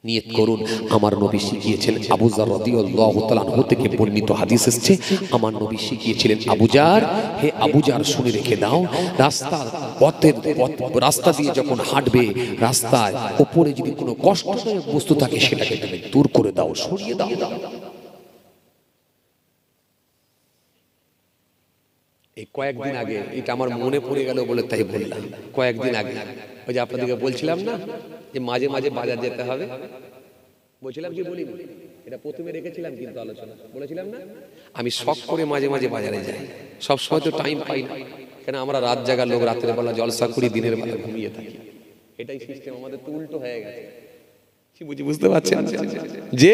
নিয়ত করুন, আমার নবী শিখিয়েছেন, আবু যার রাদিয়াল্লাহু তাআলা আনহু থেকে বর্ণিত হাদিস এসেছে, আমার নবী শিখিয়েছিলেন, আবু যার, হে আবু যার শুনে রেখে দাও, রাস্তার রাস্তা দিয়ে যখন হাঁটবে, রাস্তায় উপরে যদি কোনো কষ্টদায়ক বস্তু থাকে সেটাকে তুমি দূর করে দাও, সরিয়ে দাও। এই কয়েকদিন আগে এটা আমার মনে পড়ে গেল বলে তাই বললাম। কয়েকদিন আগে ওই যে আপনাদেরকে বলছিলাম না যে মাঝে মাঝে বাজার যেতে হবে, বলছিলাম কি বলিনি? এটা প্রথমে রেখেছিলাম কিন্তু আলোচনা, বলেছিলাম না আমি শখ করে মাঝে মাঝে বাজারে যাই। সব সময় তো টাইম পাই না, কেন আমরা রাত জাগার লোক, রাতের বেলা জলসা করি, দিনের বেলা ঘুমিয়ে থাকি। এটাই সিস্টেম আমাদের, তো উল্টো হয়ে গেছে। বুঝতে পারছেন যে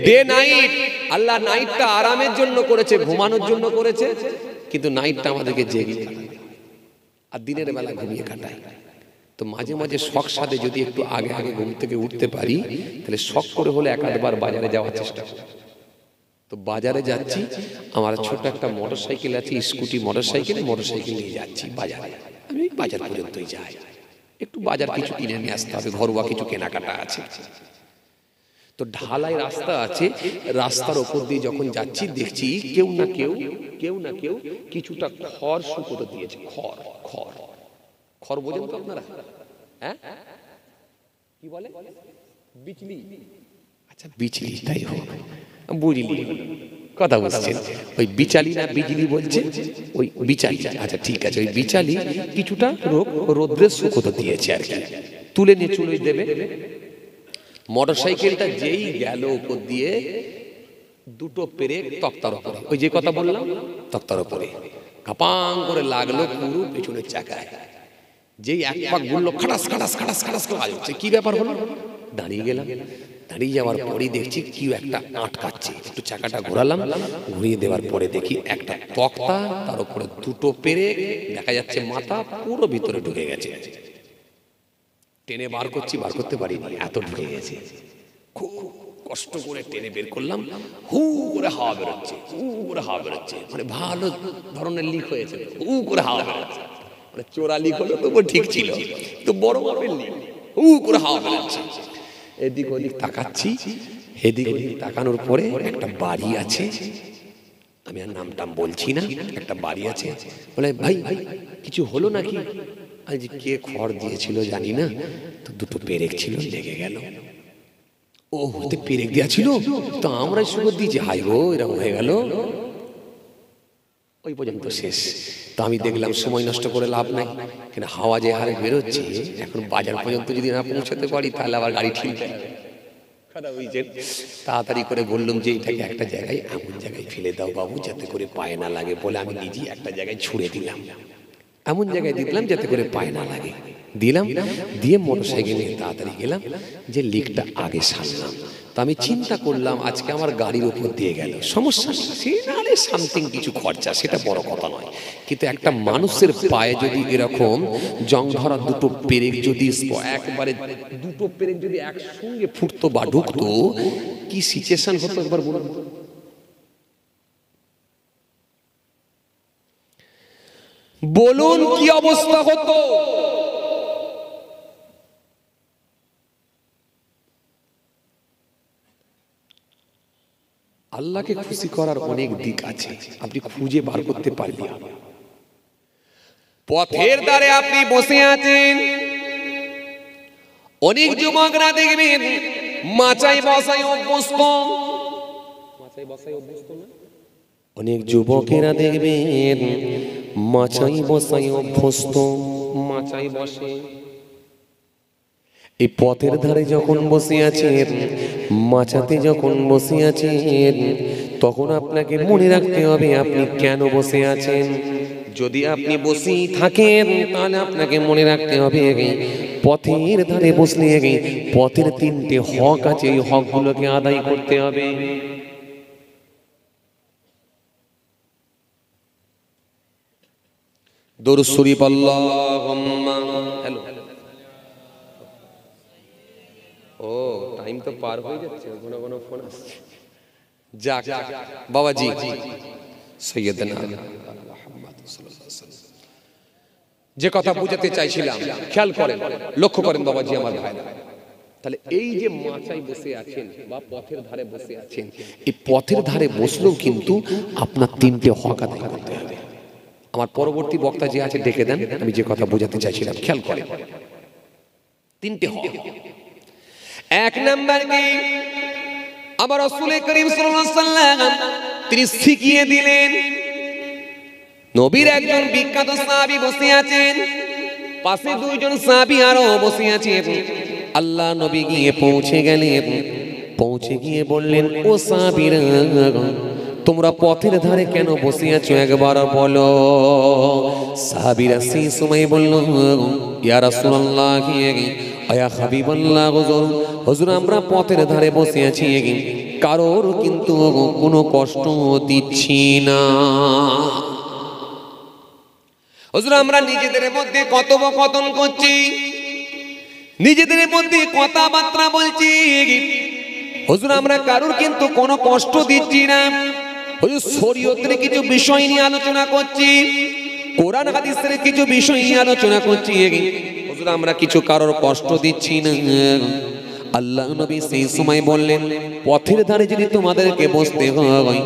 ডে নাইট, আল্লাহ নাইটটা আরামের জন্য করেছে, ঘুমানোর জন্য করেছে, কিন্তু নাইটটা আমাদেরকে জেগে আর দিনের বেলা ঘুমিয়ে কাটাই। তো মাঝে মাঝে শখ সাথে যদি একটু আগে আগে ঘুম থেকে উঠতে পারি, তাহলে শখ করে হলে এক আধবার বাজারে যাওয়ার চেষ্টা করি। তো বাজারে যাচ্ছি, আমার ছোট একটা মোটরসাইকেল আছে, স্কুটি মোটরসাইকেল নিয়ে যাচ্ছি বাজারে। আমি বাজার পর্যন্তই যাই, একটু বাজার কিছু কিনে নিয়ে আসতে হবে, ঘরোয়া কিছু কেনাকাটা আছে। তো ঢালাই রাস্তা আছে, রাস্তার ওপর দিয়ে যখন যাচ্ছি দেখছি কেউ না কেউ কিছুটা খড় শুকোতে দিয়েছে। খড় বোঝেন তো আপনারা? হ্যাঁ, কি বলে? বিচলি। আচ্ছা বিচলি, তাই হোক, বুঝলি কথা বুঝছেন। ওই বিচালি না বিজলি বলছেন, ওই বিচালি। আচ্ছা ঠিক আছে, ওই বিচালি কিছুটা রোদ্রে শুকোতে দিয়েছে আর কি, তুলে নিয়ে চুলোই দেবে। মোটরসাইকেলটা যেই গেল উপর দিয়ে, দুটো পেরেক তক্তার উপরে, ওই যে কথা বললাম তক্তার উপরে কাপাং করে লাগলো পুরো পেছনের চাকায়। যেই এক পাক বললো, খাটাস খাটাস খাটাস খাটাস আওয়াজ হচ্ছে। কি ব্যাপার হলো? দাঁড়িয়ে গেলাম, দাঁড়িয়ে যাওয়ার পরেই দেখছি কি একটা আটকাচ্ছে। একটু চাকাটা ঘোরালাম, ঘুরিয়ে দেওয়ার পরে দেখি একটা তক্তা, তার উপরে দুটো পেরেক, দেখা যাচ্ছে মাথা পুরো ভিতরে ঢুকে গেছে। টেনে বার করতে পারিনি, এত ঢুকে গেছে। খুব কষ্ট করে টেনে বের করলাম, হু করে হাওয়া বেরোচ্ছে, মানে ভালো ধরনের লিক হয়েছে, হু করে হাওয়া বেরোচ্ছে, মানে চোরা লিক হলো তবু ঠিক ছিল, তো বড় মাপের লিক, হু করে হাওয়া বেরোচ্ছে। এদিক ওদিক তাকাচ্ছি, এদিক ওদিক তাকানোর পরে একটা বাড়ি আছে, আমি আর নাম বলছি না, একটা বাড়ি আছে। বলে ভাই কিছু হলো নাকি? আজ কে খড় দিয়েছিল জানি না, তো দুটো পেরেক ছিল, লেগে গেল। ও হতে পেরেক দেওয়া ছিল, তো আমরাই সুযোগ দিয়েছি, হাই গো এরকম হয়ে গেল। ওই পর্যন্ত শেষ। তো আমি দেখলাম সময় নষ্ট করে লাভ নাই, কিন্তু হাওয়া যে হারে বেরোচ্ছে, এখন বাজার পর্যন্ত যদি না পৌঁছাতে পারি তাহলে আবার গাড়ি ঠিক খারাপ হয়েছে। তাড়াতাড়ি করে বললাম যে এটাকে একটা জায়গায়, এমন জায়গায় ফেলে দাও বাবু যাতে করে পায়ে না লাগে, বলে আমি নিজেই একটা জায়গায় ছুঁড়ে দিলাম, এমন জায়গায় দিলাম যাতে করে পায়ে না লাগে। দিলাম, দিয়ে মোটরসাইকেল নিয়ে তাড়াতাড়ি গেলাম, যে লিকটা আগে সারলাম। তো আমি চিন্তা করলাম আজকে আমার গাড়ির উপর দিয়ে গেল, সমস্যা নেই, সামথিং কিছু খরচা, সেটা বড় কথা নয়। কিন্তু একটা মানুষের পায়ে যদি এরকম জং ধরা দুটো পেরেক যদি একবারে দুটো পেরেক যদি একসঙ্গে ফুটতো বা ঢুকতো, কি সিচুয়েশন হতো একবার বলুন। বলুন কি অবস্থা হতো? আল্লাহকে খুশি করার অনেক দিক আছে, আপনি খুঁজে বার করতে পারলে। পথের ধারে আপনি বসে আছেন, অনেক যুবকরা দেখবেন মাচাই বসাই অভ্যস্ত। মাচাই বসাই অভ্যস্ত না? অনেক যুবকেরা দেখবেন মাচাই বসাই অভ্যস্ত, মাচাই বসে। এই পথের ধারে যখন বসে আছেন, মাচাতে যখন বসে আছেন, তখন আপনাকে মনে রাখতে হবে আপনি কেন বসে আছেন। যদি আপনি বসেই থাকেন তাহলে আপনাকে মনে রাখতে হবে পথের ধারে বসলে পথের 3টে হক আছে, এই হকগুলোকে আদায় করতে হবে। দরুদ শরীফ আল্লাহুম্মা। হ্যালো, ও টাইম তো পার হয়ে যাচ্ছে, কোনো কোনো ফোন আসছে। যাক বাবাজি, সৈয়দনা মুহাম্মদ সাল্লাল্লাহু আলাইহি ওয়াসাল্লাম যে কথা বুঝাতে চাইছিলাম, খেয়াল করেন, লক্ষ্য করেন বাবাজি আমার ভাই। তাহলে এই যে মাচায় বসে আছেন বা পথের ধারে বসে আছেন, এই পথের ধারে বসলেও কিন্তু আপনার 3টে হক আদায় করতে হবে। আমার পরবর্তী বক্তা যে আছে ডেকে দেন, আমি যে কথা বোঝাতে চাইছিলাম খেয়াল করেন। 3টে হক। 1 নাম্বার কি, আমার রাসূল করিম সাল্লাল্লাহু আলাইহি ওয়াসাল্লাম তিনি শিখিয়ে দিলেন। নবীর একজন বিখ্যাত সাহাবী বসে আছেন, পাশে 2জন সাহাবী আরো বসে আছেন। আল্লাহ নবী গিয়ে পৌঁছে গেলেন, পৌঁছে গিয়ে বললেন, ও সাহাবীরা তোমরা পথের ধারে কেন বসে আছো একবার বলো। সাহাবীরা সেই সময় বলল, ইয়া রাসূলুল্লাহ, ইয়া হাবিবাল্লাহ, হুজুর আমরা পথের ধারে বসে আছি, কারোর কিন্তু কোনো কষ্ট দিচ্ছি না। হুজুর আমরা নিজেদের মধ্যে কথোপকথন করছি, নিজেদের মধ্যে কথাবার্তা বলছি, হুজুর আমরা কারোর কিন্তু কোনো কষ্ট দিচ্ছি না। হুজুর শরীয়তের কিছু বিষয় নিয়ে আলোচনা করছি, কোরআন হাদিসের কিছু বিষয় নিয়ে আলোচনা করছি, হুজুর আমরা কিছু কারোর কষ্ট দিচ্ছি না। আল্লাহ নবী সেই সময় বললেন, পথের ধারে যদি তোমাদেরকে বসতে হয়,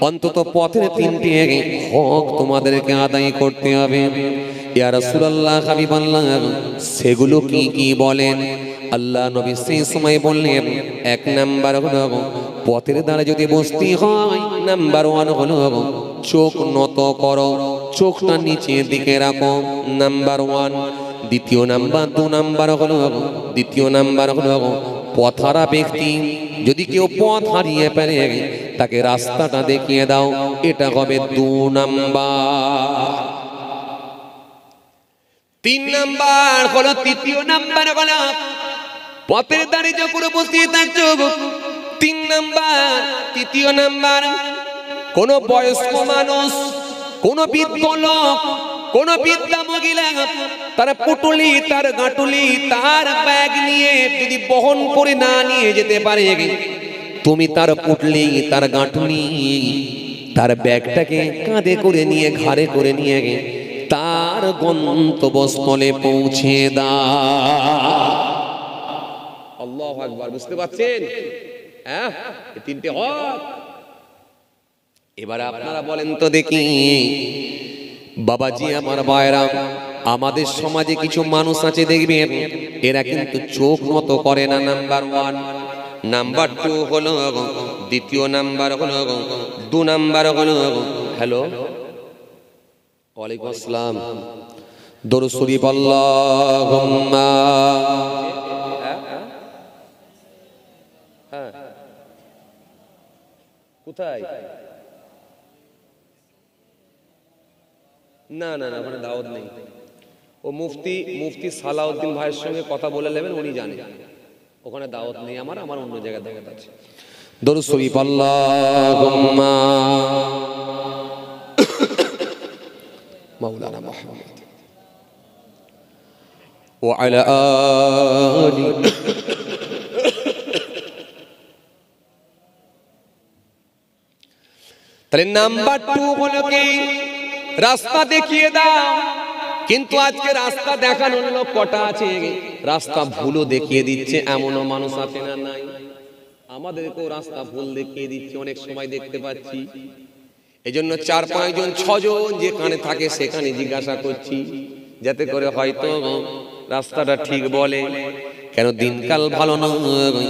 অন্তত পথের 3টে হক তোমাদেরকে আদায় করতে হবে। ইয়া রাসূলুল্লাহ, হাবিবাল্লাহ, সেগুলো কি কি বলেন? আল্লাহ নবী সেই সময় বললেন, 1 নাম্বার হলো পথের ধারে যদি বসতে হয়, নাম্বার 1 হলো চোখ নত করো, চোখটা নিচের দিকে রাখো, নাম্বার 1। দ্বিতীয় নাম্বার হলো পথহারা ব্যক্তি, যদি কেউ পথ হারিয়ে ফেলে তাকে রাস্তাটা দেখিয়ে দাও, এটা হবে 2 নাম্বার। 3 নাম্বার হলো, তৃতীয় নাম্বার হলো পথের ধারে যখন বসে থাকছো, 3 নাম্বার, তৃতীয় নাম্বার, কোন বয়স্ক মানুষ, কোন বৃদ্ধ লোক, কোন বৃদ্ধা মহিলা তার পুটুলি, তার গাঁটুলি, তার ব্যাগ নিয়ে যদি বহন করে না নিয়ে যেতে পারে, তুমি তার পুটলি, তার গাঁটুলি, তার ব্যাগটাকে কাঁধে করে নিয়ে, ঘাড়ে করে নিয়ে তার গন্তব্যস্থলে পৌঁছে দাও। আল্লাহু আকবার। বুঝতে পারছেন? হ্যাঁ, এই 3টে হক। এবার আপনারা বলেন তো দেখি বাবাজি আমার ভাইরা, আমাদের সমাজে কিছু মানুষ আছে দেখবেন এরা কিন্তু চোখ নত করে না, নাম্বার 1। নাম্বার 2 হলো, দ্বিতীয় নাম্বার হলো, 2 নাম্বার হলো, হ্যালো, ওয়ালাইকুম আসসালাম, দরুদ শরীফ আল্লাহুম্মা। হ্যাঁ, কোথায়? না না না, ওখানে দাওয়াত নেই। ও মুফতি সালাউদ্দিন ভাইয়ের সঙ্গে কথা বলে নেবেন, উনি জানেন। ওখানে দাওয়াত নেই, আমার অন্য জায়গায় দাওয়াত আছে। দরুদ শরীফ আল্লাহুম্মা মাওলানা মুহাম্মদ ওয়া আলা আলি। তাহলে নাম্বার 2 হলো কি, রাস্তা দেখিয়ে দাও। কিন্তু আজকে রাস্তা দেখানোর লোক কটা আছে? রাস্তা ভুলও দেখিয়ে দিচ্ছে, এমনও মানুষ আছে না নাই? আমাদেরকেও রাস্তা ভুল দেখিয়ে দিচ্ছে, অনেক সময় দেখতে পাচ্ছি। এজন্য 4-5 জন 6 জন যেখানে থাকে সেখানে জিজ্ঞাসা করছি, যাতে করে হয়তো রাস্তাটা ঠিক বলে। কেন দিনকাল ভালো নয়,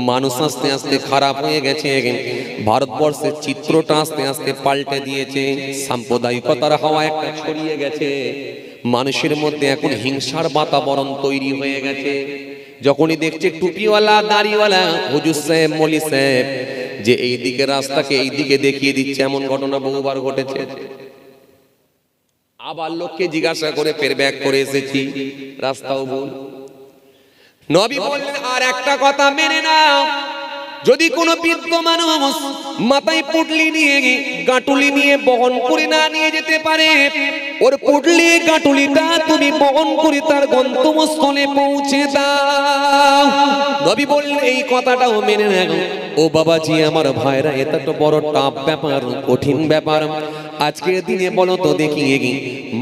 মানুষ আস্তে আস্তে খারাপ হয়ে গেছে। ভারতবর্ষের চিত্রটা আস্তে আস্তে পাল্টে দিয়েছে, সাম্প্রদায়িকতার হাওয়া একটা ছড়িয়ে গেছে, মানুষের মধ্যে এখন হিংসার বাতাবরণ তৈরি হয়ে গেছে। যখনই দেখছে টুপিওয়ালা দাড়িওয়ালা হুজুর সাহেব মলি সাহেব যে এই দিকে রাস্তাকে এই দিকে দেখিয়ে দিচ্ছে, এমন ঘটনা বহুবার ঘটেছে। আবার লোককে জিজ্ঞাসা করে ফের ব্যাক করে এসেছি, রাস্তাও ভুল। নবী বললেন আর একটা কথা মেনে নাও, যদি কোনো বৃদ্ধ মানুষ মাথায় পুটলি নিয়ে গাঁটুলি নিয়ে বহন করে না নিয়ে যেতে পারে, ওর পুটলি গাঁটুলিটা তুমি বহন করে তার গন্তব্যস্থলে পৌঁছে দাও। নবী বললেন এই কথাটাও মেনে নাও। ও বাবাজি আমার ভাইরা, এটা তো বড় টাফ ব্যাপার, কঠিন ব্যাপার। আজকের দিনে বলো তো দেখি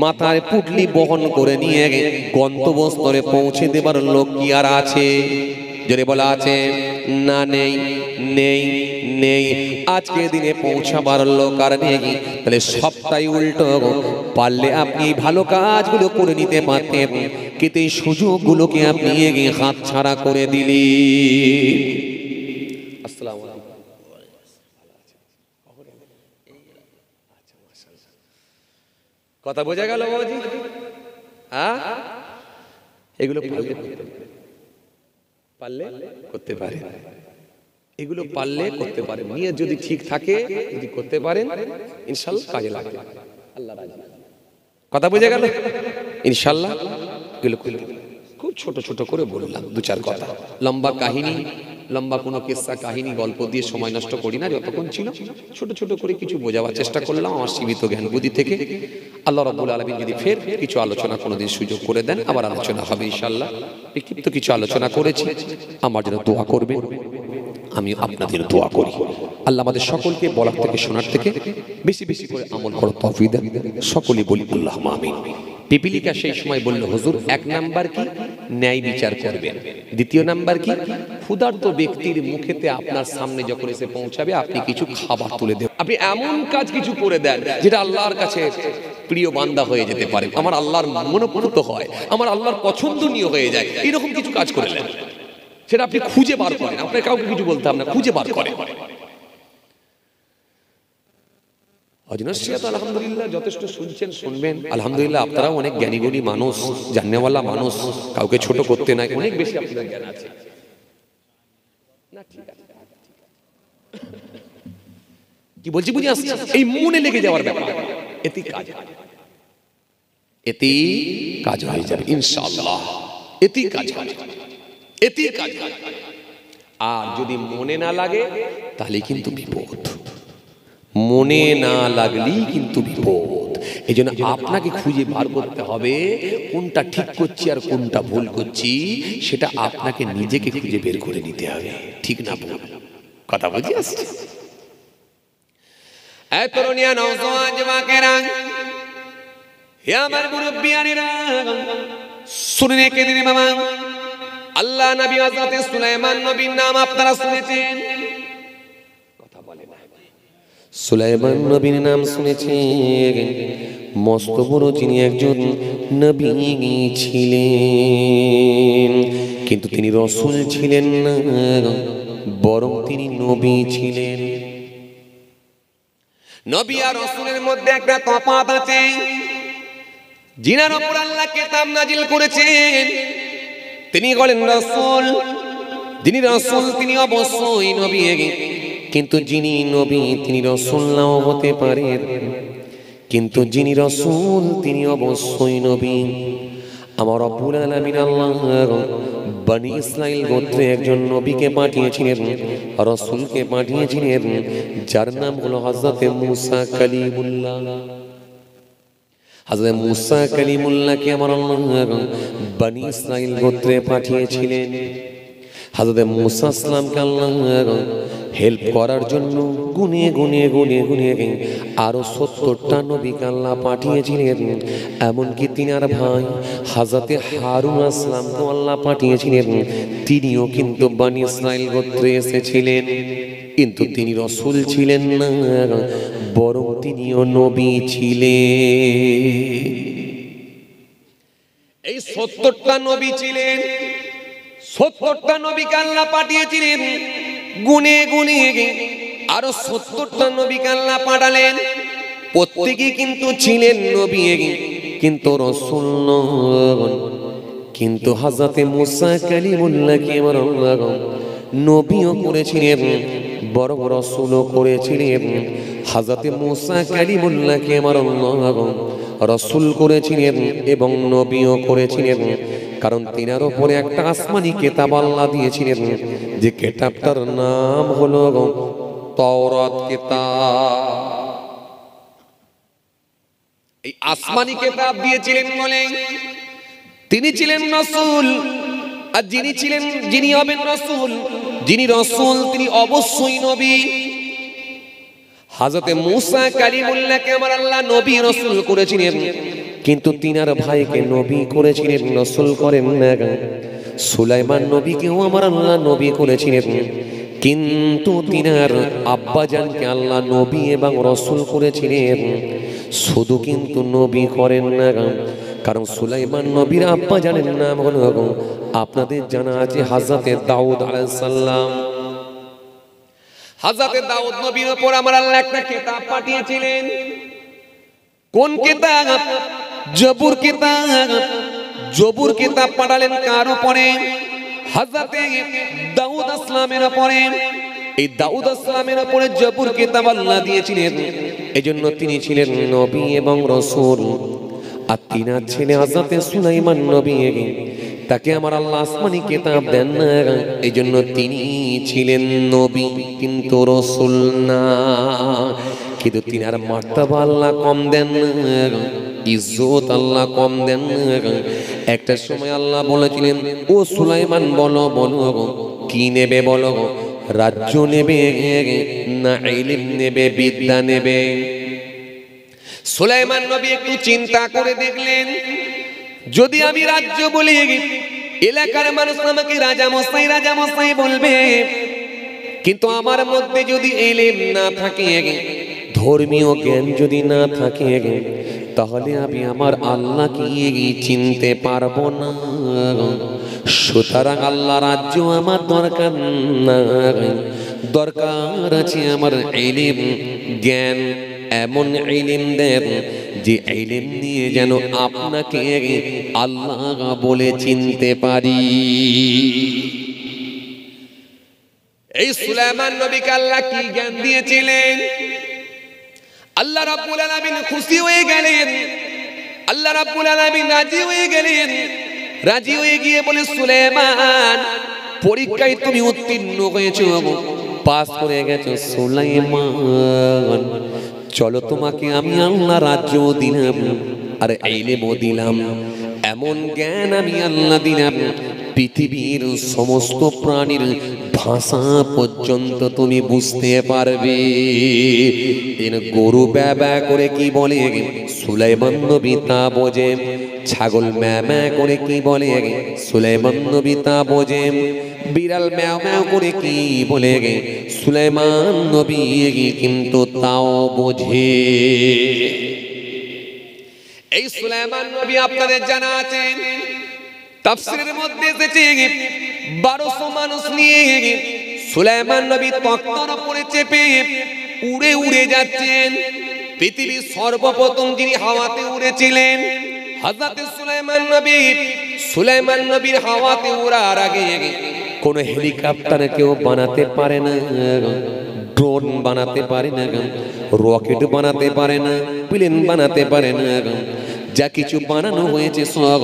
মাথায় পুটলি বহন করে নিয়ে গন্তব্যস্থলে পৌঁছে দেবার লোক কি আর আছে? যদি বলা আছে না, নেই নেই নেই। আজকের দিনে পৌঁছাবার লোক আর নেই, তাহলে সবটাই উল্টো। পারলে আপনি ভালো কাজগুলো করে নিতে পারতেন, কিন্তু এই সুযোগগুলোকে আপনি হাত ছাড়া করে দিলি। আসসালামু আলাইকুম। কথা বোঝা গেল বাবাজি? হ্যাঁ, এগুলো পারলে করতে পারে, এগুলো পারলে করতে পারে। নিয়ে যদি ঠিক থাকে, যদি করতে পারেন, ইনশাআল্লাহ কাজে লাগবে, আল্লাহ রাজি। কথা বোঝা গেল? ইনশাআল্লাহ এগুলো খুব ছোট ছোট করে বললাম, দু চার কথা। লম্বা কাহিনী, লম্বা কোনো কিস্সা কাহিনী গল্প দিয়ে সময় নষ্ট করি না। যতক্ষণ ছিল ছোট ছোট করে কিছু বোঝাবার চেষ্টা করলাম আমার সীমিত জ্ঞান বুদ্ধি থেকে। আল্লাহ রাব্বুল আলামিন যদি ফের কিছু আলোচনা কোনোদিন সুযোগ করে দেন, আবার আলোচনা হবে ইনশাআল্লাহ। বিক্ষিপ্ত কিছু আলোচনা করেছি, আমার জন্য দোয়া করবেন, আমি আপনাদের দোয়া করি। আল্লাহ আমাদের সকলকে বলার থেকে শোনার থেকে বেশি বেশি করে আমল করার তৌফিক দেন। সকলেই বলি আল্লাহুম্মা আমিন। পিপিলিকা সেই সময় বলল, হুজুর এক নাম্বার কি ন্যায় বিচার করবেন, দ্বিতীয় নাম্বার কি ক্ষুধার্ত ব্যক্তির মুখেতে আপনার সামনে যখন এসে পৌঁছাবে আপনি কিছু খাবার তুলে দেবেন। আপনি এমন কাজ কিছু করে দেন যেটা আল্লাহর কাছে প্রিয় বান্দা হয়ে যেতে পারে, আমার আল্লাহর মনোপ্রত হয়, আমার আল্লাহর পছন্দনীয় হয়ে যায়। এরকম কিছু কাজ করে দেন, সেটা আপনি খুঁজে বার করেন, আপনার কাউকে কিছু বলতে হবে না, খুঁজে বার করেন। আলহামদুলিল্লাহ যথেষ্ট শুনছেন, শুনবেন। আলহামদুলিল্লাহ আপনারাও অনেক জ্ঞানীগুণী মানুষ, জানেওয়ালা মানুষ, কাউকে ছোট করতে নাই, অনেক বেশি আপনাদের জ্ঞান আছে। কি বলছি বুঝে আসছে? এই মনে লেগে যাওয়ার ব্যাপার, এতেই কাজ হয়ে যাবে ইনশাআল্লাহ, এতেই কাজ হবে, এতেই কাজ হবে। আর যদি মনে না লাগে তাহলে কিন্তু বিপদ, মনে না লাগলেই কিন্তু বিপদ। এই জন্য আপনাকে খুঁজে বার করতে হবে কোনটা ঠিক করছি আর কোনটা ভুল করছি, সেটা আপনাকে নিজেকে খুঁজে বের করে নিতে হবে, ঠিক না ভুল? কথা বুঝে আসছে? এই তরুণিয়া নওজোয়ান যুবকেরা, হে আমার মুরব্বিয়ানেরা, শুনে রেখে দিন বাবা, আল্লাহ নবী হযরত সুলাইমান নবীর নাম আপনারা শুনেছেন? কথা বলে না। সুলাইমান নবীর নাম শুনেছেন? মস্ত বড় যিনি একজন নবী ছিলেন, কিন্তু তিনি রাসূল ছিলেন না, বরং তিনি নবী ছিলেন। নবী আর রাসূলের মধ্যে একটা তফাৎ আছে। যিনার উপর আল্লাহ কিতাব নাজিল করেছেন তিনি হলেন রাসূল, যিনি রাসূল তিনি অবশ্যই নবী, কিন্তু যিনি নবী তিনি রাসূল নাও হতে পারেন, কিন্তু যিনি রাসূল তিনি অবশ্যই নবী। আমার রব্বুল আলামিন আল্লাহ বনি ইসরাইল গোত্রে একজন নবীকে পাঠিয়েছিলেন, রাসূলকে পাঠিয়েছিলেন, যার নাম হলো হযরত মুসা কালিমুল্লাহ। হযরত মুসা কালিমুল্লাহকে আমার আল্লাহ বনি ইসরাইল গোত্রে পাঠিয়েছিলেন। হযরত মুসা আসলামকে আল্লাহ হেল্প করার জন্য গুনে গুনে গুনে গুনে আরো 70টা নবীকে আল্লাহ পাঠিয়েছিলেন। এমনকি তিনার ভাই হযরত হারুন আসলামকে আল্লাহ পাঠিয়েছিলেন, তিনিও কিন্তু বনি ইসরাইল গোত্রে এসেছিলেন, কিন্তু তিনি রাসূল ছিলেন না, বরং তিনিও নবী ছিলেন। এই 70টা নবী ছিলেন, 70টা নবীকে আল্লাহ পাঠিয়েছিলেন, গুনে গুনে আরো 70টা নবীকে আল্লাহ পাঠালেন। প্রত্যেকেই কিন্তু ছিলেন নবী, কিন্তু রাসূল নন। কিন্তু হযরতে মুসা কালিমুল্লাহকে আমার আল্লাহ নবীও করেছিলেন, বড় বড় রাসূলও করেছিলেন। হযরতে মুসা কালিমুল্লাহকে আমার আল্লাহ রাসূল করেছিলেন এবং নবীও করেছিলেন, কারণ তিনার উপরে একটা আসমানি কিতাব আল্লাহ দিয়েছিলেন, যে কিতাবটার নাম হলো তাওরাত কিতাব। এই আসমানি কিতাব দিয়েছিলেন বলে তিনি ছিলেন রাসূল। আর যিনি হবেন রাসূল, যিনি রাসূল তিনি অবশ্যই নবী। হযরতে মুসা কালিমুল্লাহকে আমার আল্লাহ নবী রাসূল করেছিলেন, কিন্তু তিনার ভাইকে নবী করেছিলেন, রাসূল করেন না। সুলাইমান নবীকেও আমার আল্লাহ নবী করেছিলেন, কিন্তু তিনার আব্বাজানকে আল্লাহ নবী এবং রাসূল করেছিলেন, শুধু কিন্তু নবী করেন না। কারণ সুলাইমান নবীর আব্বাজানের নাম হলো, আপনাদের জানা আছে, হযরতে দাউদ আলাইহিস সালাম। হযরতে দাউদ নবীর উপর আমার আল্লাহ একটা কিতাব পাঠিয়েছিলেন। কোন কিতাব? জবুর কিতাব। জবুর কিতাব পাঠালেন কার উপরে? হযরতে দাউদ আসলামের উপরে। এই দাউদ আসলামের উপরে জবুর কিতাব আল্লাহ দিয়েছিলেন, এজন্য তিনি ছিলেন নবী এবং রাসূল। আর তিনার ছেলে হযরতে সুলাইমান নবী, তাকে আমার আল্লাহ আসমানি কিতাব দেন না, এজন্য তিনি ছিলেন নবী কিন্তু রাসূল না। কিন্তু তিনার মার্তবা আল্লাহ কম দেন না, ইজ্জত আল্লাহ কম দেন না। একটা সময় আল্লাহ বলেছিলেন, ও সুলাইমান বলো বলো কি নেবে বলো, রাজ্য নেবে না ইলম নেবে, বিদ্যা নেবে? সুলাইমান নবী একটু চিন্তা করে দেখলেন, যদি আমি রাজ্য বলি এলাকার মানুষ আমাকে রাজা মশাই বলবে, কিন্তু আমার মধ্যে যদি ইলম না থাকে, ধর্মীয় জ্ঞান যদি না থাকে, তাহলে আমি আমার আল্লাহকে চিনতে পারবো না। সুতরাং আল্লাহ রাজ্য আমার দরকার না, দরকার আছে আমার ইলম জ্ঞান। এমন ইলম দেন যে ইলম নিয়ে যেন আপনাকে আল্লাহ বলে চিনতে পারি। এই সুলাইমান নবীকে আল্লাহ কি জ্ঞান দিয়েছিলেন? আল্লাহ রাব্বুল আলামিন খুশি হয়ে গেলেন, আল্লাহ রাব্বুল আলামিন রাজি হয়ে গেলেন। রাজি হয়ে গিয়ে বলে, সুলাইমান পরীক্ষায় তুমি উত্তীর্ণ হয়েছো, পাস করে গেছো সুলাইমান, চলো তোমাকে আমি আল্লাহ রাজ্য দিলাম আর ইলমও দিলাম। এমন জ্ঞান আমি আল্লাহ দিলাম, পৃথিবীর সমস্ত প্রাণীর ভাষা পর্যন্ত তুমি বুঝতে পারবে। গরু ব্যা করে কি বলে সুলাইমান নবী তা বোঝে, ছাগল ম্যাঁ ম্যাঁ করে কি বলে সুলাইমান নবী তা বোঝে, বিড়াল ম্যাও ম্যাও করে কি বলে সুলাইমান নবী কিন্তু তাও বোঝে। এই সুলাইমান নবী আপনাদের জানা আছে, তাফসীরের মধ্যে এসেছে 1200 মানুষ নিয়ে সুলাইমান নবী তখ্তার উপরে চেপে উড়ে উড়ে যাচ্ছেন। পৃথিবীর সর্বপ্রথম যিনি হাওয়াতে উড়েছিলেন হযরত সুলাইমান নবী। সুলাইমান নবীর হাওয়াতে ওড়ার আগে কোনো হেলিকপ্টার কেউ বানাতে পারে না, ড্রোন বানাতে পারে না, রকেট বানাতে পারে না, প্লেন বানাতে পারে না। যা কিছু বানানো হয়েছে সব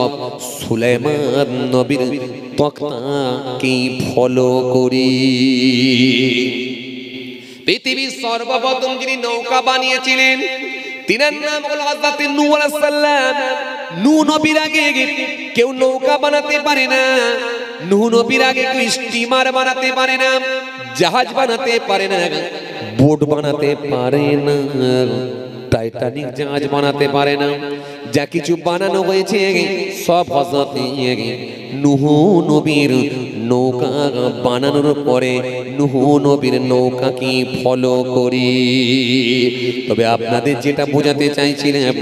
সুলাইমান নবীর তখ্তাকে ফলো করি। পৃথিবীর সর্বপ্রথম যিনি নৌকা বানিয়েছিলেন তিনার নাম হলো হযরত নূহ আলাইহিস সালাম। নূহ নবীর আগে কেউ নৌকা বানাতে পারে না, নূহ নবীর আগে কেউ স্টিমার বানাতে পারে না, জাহাজ বানাতে পারে না, বোট বানাতে পারে না, টাইটানিক জাহাজ বানাতে পারে না। যা কিছু বানানো হয়েছে সব হযরত নূহ নবীর নৌকা বানানোর পরে নূহ নবীর নৌকাকে ফলো করি। তবে আপনাদের যেটা বোঝাতে চাইছিলাম,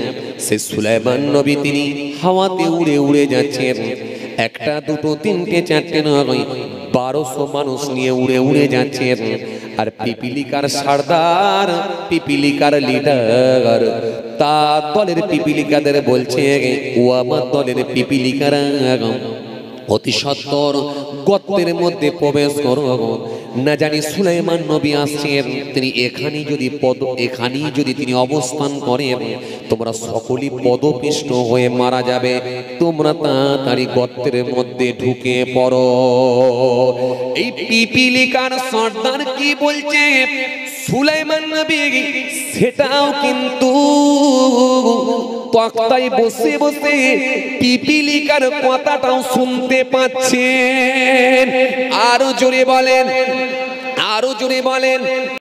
সে সুলাইমান নবী তিনি হাওয়াতে উড়ে উড়ে যাচ্ছেন। একটা দুটো তিনটে চারটে নয় 1200 মানুষ নিয়ে উড়ে উড়ে যাচ্ছে। আর পিপিলিকার সর্দার, পিপিলিকার লিডার তার দলের পিপিলিকাদের বলছে, ও আমার দলের পিপিলিকারা অতি সত্বর গর্তের মধ্যে প্রবেশ করো, না জানি সুলাইমান নবী আসছেন, তিনি এখানেই যদি তিনি অবস্থান করেন, তোমরা সকলেই পদপিষ্ট হয়ে মারা যাবে, তোমরা তাড়াতাড়ি গর্তের মধ্যে ঢুকে পড়ো। এই পিপিলিকার সর্দার কি বলছে সুলাইমান নবী সেটাও কিন্তু তক্তায় বসে বসে পিপিলিকার কথাটাও শুনতে পাচ্ছেন। আরো জোরে বলেন, আরো জোরে বলেন।